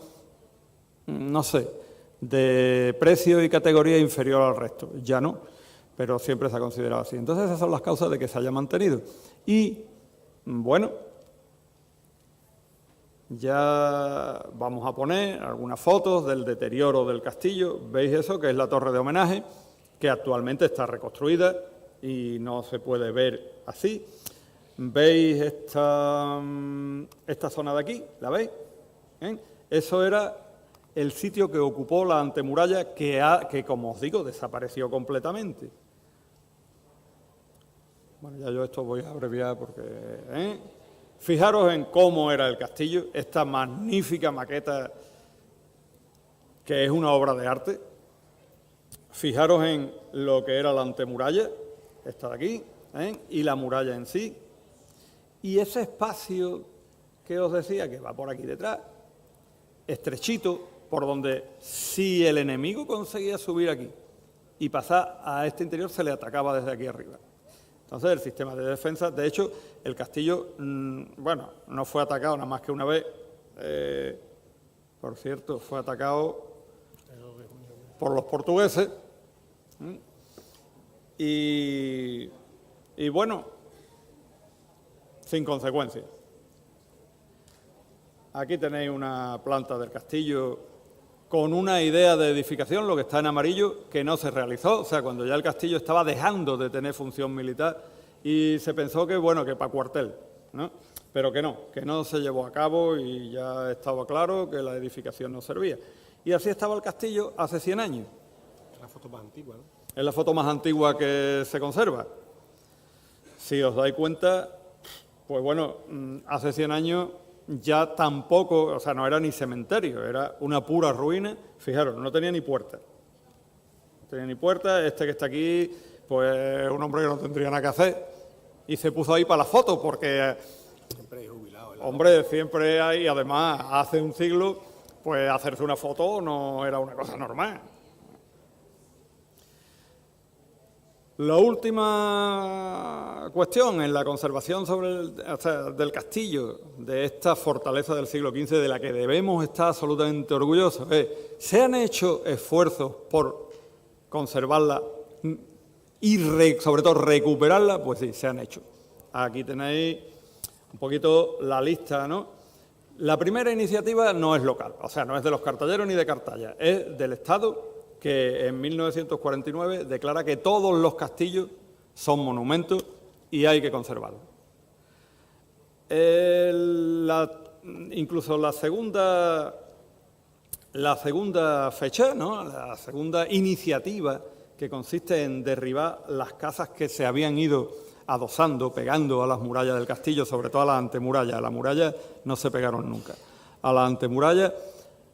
no sé, de precio y categoría inferior al resto. Ya no, pero siempre se ha considerado así. Entonces esas son las causas de que se haya mantenido. Y, bueno, ya vamos a poner algunas fotos del deterioro del castillo. ¿Veis eso? Que es la torre de homenaje, que actualmente está reconstruida y no se puede ver así. ¿Veis esta zona de aquí? ¿La veis? Eso era el sitio que ocupó la antemuralla que, como os digo, desapareció completamente. Bueno, ya yo esto voy a abreviar porque... Fijaros en cómo era el castillo, esta magnífica maqueta que es una obra de arte. Fijaros en lo que era la antemuralla, esta de aquí, y la muralla en sí. Y ese espacio que os decía, que va por aquí detrás, estrechito, por donde si el enemigo conseguía subir aquí y pasar a este interior, se le atacaba desde aquí arriba. Entonces, el sistema de defensa, de hecho, el castillo, bueno, no fue atacado nada más que una vez. Por cierto, fue atacado por los portugueses. Y bueno, sin consecuencias. Aquí tenéis una planta del castillo con una idea de edificación, lo que está en amarillo, que no se realizó. O sea, cuando ya el castillo estaba dejando de tener función militar y se pensó que, bueno, que para cuartel, ¿no? Pero que no se llevó a cabo y ya estaba claro que la edificación no servía. Y así estaba el castillo hace 100 años. Es la foto más antigua, ¿no? Es la foto más antigua que se conserva. Si os dais cuenta, pues bueno, hace 100 años ya tampoco, o sea, no era ni cementerio, era una pura ruina. Fijaros, no tenía ni puerta. No tenía ni puerta. Este que está aquí, pues es un hombre que no tendría nada que hacer. Y se puso ahí para la foto, porque, Siempre hay jubilado. hombre, siempre hay, además, hace un siglo, pues hacerse una foto no era una cosa normal. La última cuestión en la conservación del castillo, de esta fortaleza del siglo XV, de la que debemos estar absolutamente orgullosos, es: ¿se han hecho esfuerzos por conservarla y, sobre todo, recuperarla? Pues sí, se han hecho. Aquí tenéis un poquito la lista, ¿no? La primera iniciativa no es local, o sea, no es de los cartalleros ni de Cartaya, es del Estado, que en 1949 declara que todos los castillos son monumentos y hay que conservarlos. Incluso la segunda fecha, ¿no? La segunda iniciativa, que consiste en derribar las casas que se habían ido adosando, pegando a las murallas del castillo, sobre todo a la antemuralla. A la muralla no se pegaron nunca. A la antemuralla,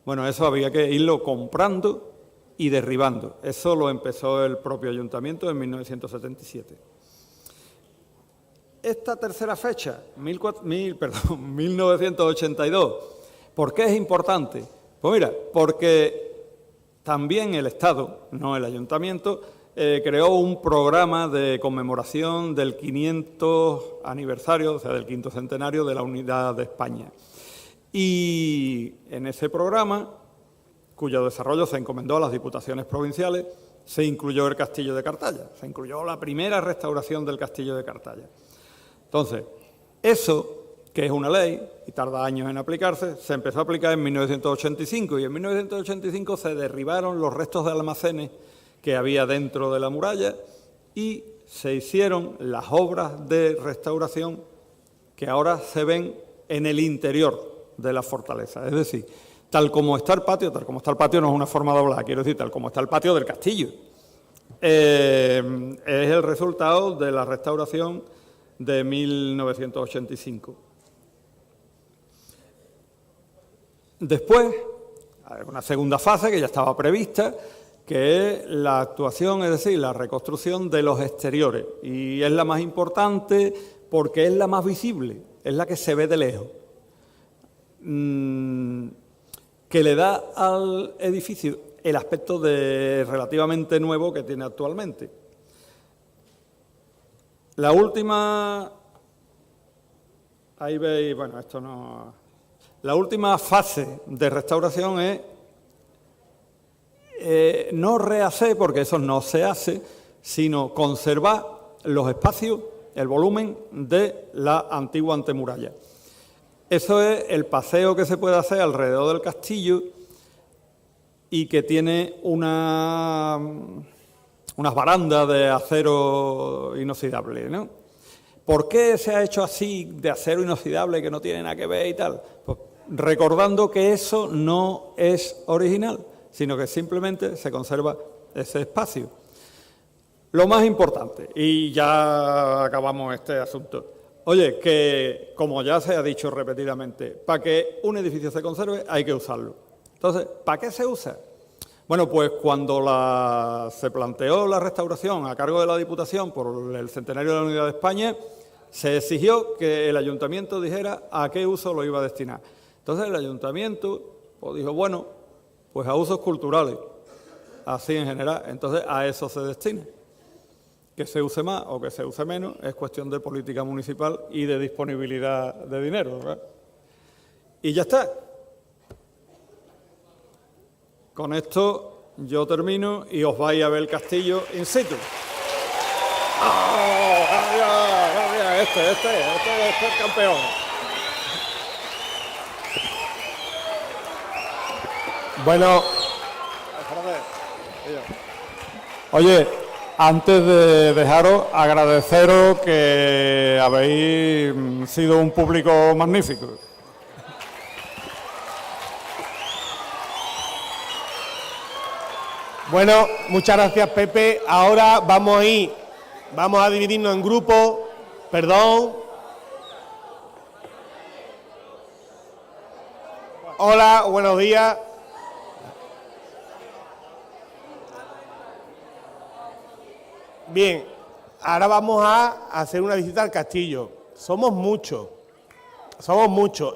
bueno, eso había que irlo comprando y derribando. Eso lo empezó el propio ayuntamiento en 1977. Esta tercera fecha, 1982, ¿por qué es importante? Pues mira, porque también el Estado, no el ayuntamiento, creó un programa de conmemoración del 500 aniversario, o sea, del 5º centenario de la Unidad de España. Y en ese programa, cuyo desarrollo se encomendó a las diputaciones provinciales, se incluyó el castillo de Cartaya, se incluyó la primera restauración del castillo de Cartaya. Entonces, eso, que es una ley y tarda años en aplicarse, se empezó a aplicar en 1985 y en 1985 se derribaron los restos de almacenes que había dentro de la muralla y se hicieron las obras de restauración que ahora se ven en el interior de la fortaleza. Es decir, tal como está el patio no es una forma de hablar, quiero decir, tal como está el patio del castillo. Es el resultado de la restauración de 1985. Después, hay una segunda fase que ya estaba prevista, que es la actuación, es decir, la reconstrucción de los exteriores. Y es la más importante porque es la más visible, es la que se ve de lejos, que le da al edificio el aspecto de relativamente nuevo que tiene actualmente. La última, ahí veis, bueno, esto no, la última fase de restauración es no rehacer, porque eso no se hace, sino conservar los espacios, el volumen de la antigua antemuralla. Eso es el paseo que se puede hacer alrededor del castillo y que tiene unas barandas de acero inoxidable, ¿no? ¿Por qué se ha hecho así de acero inoxidable que no tiene nada que ver y tal? Pues recordando que eso no es original, sino que simplemente se conserva ese espacio. Lo más importante, y ya acabamos este asunto, oye, que como ya se ha dicho repetidamente, para que un edificio se conserve hay que usarlo. Entonces, ¿para qué se usa? Bueno, pues cuando se planteó la restauración a cargo de la Diputación por el centenario de la Unidad de España, se exigió que el ayuntamiento dijera a qué uso lo iba a destinar. Entonces el ayuntamiento pues, dijo, bueno, pues a usos culturales, así en general, entonces a eso se destina. Que se use más o que se use menos es cuestión de política municipal y de disponibilidad de dinero, ¿verdad? Y ya está. Con esto yo termino y os vais a ver el castillo in situ. ¡Oh! ¡Gracias! Este es el campeón. Bueno, oye, antes de dejaros, agradeceros que habéis sido un público magnífico. Bueno, muchas gracias, Pepe. Ahora vamos a dividirnos en grupos. Perdón. Hola, buenos días. Bien, ahora vamos a hacer una visita al castillo. Somos muchos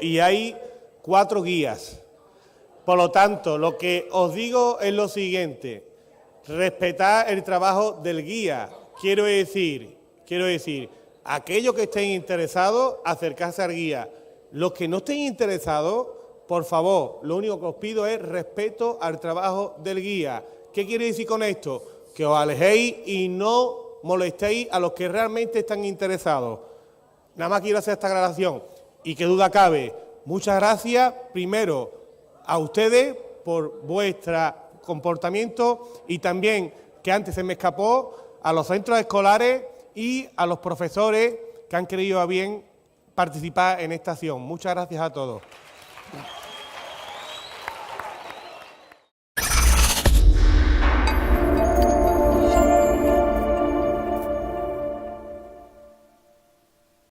y hay 4 guías. Por lo tanto, lo que os digo es lo siguiente, respetar el trabajo del guía. Quiero decir, aquellos que estén interesados, acercarse al guía. Los que no estén interesados, por favor, lo único que os pido es respeto al trabajo del guía. ¿Qué quiere decir con esto? Que os alejéis y no molestéis a los que realmente están interesados. Nada más quiero hacer esta aclaración. Y qué duda cabe, muchas gracias, primero, a ustedes por vuestro comportamiento y también, que antes se me escapó, a los centros escolares y a los profesores que han querido a bien participar en esta acción. Muchas gracias a todos.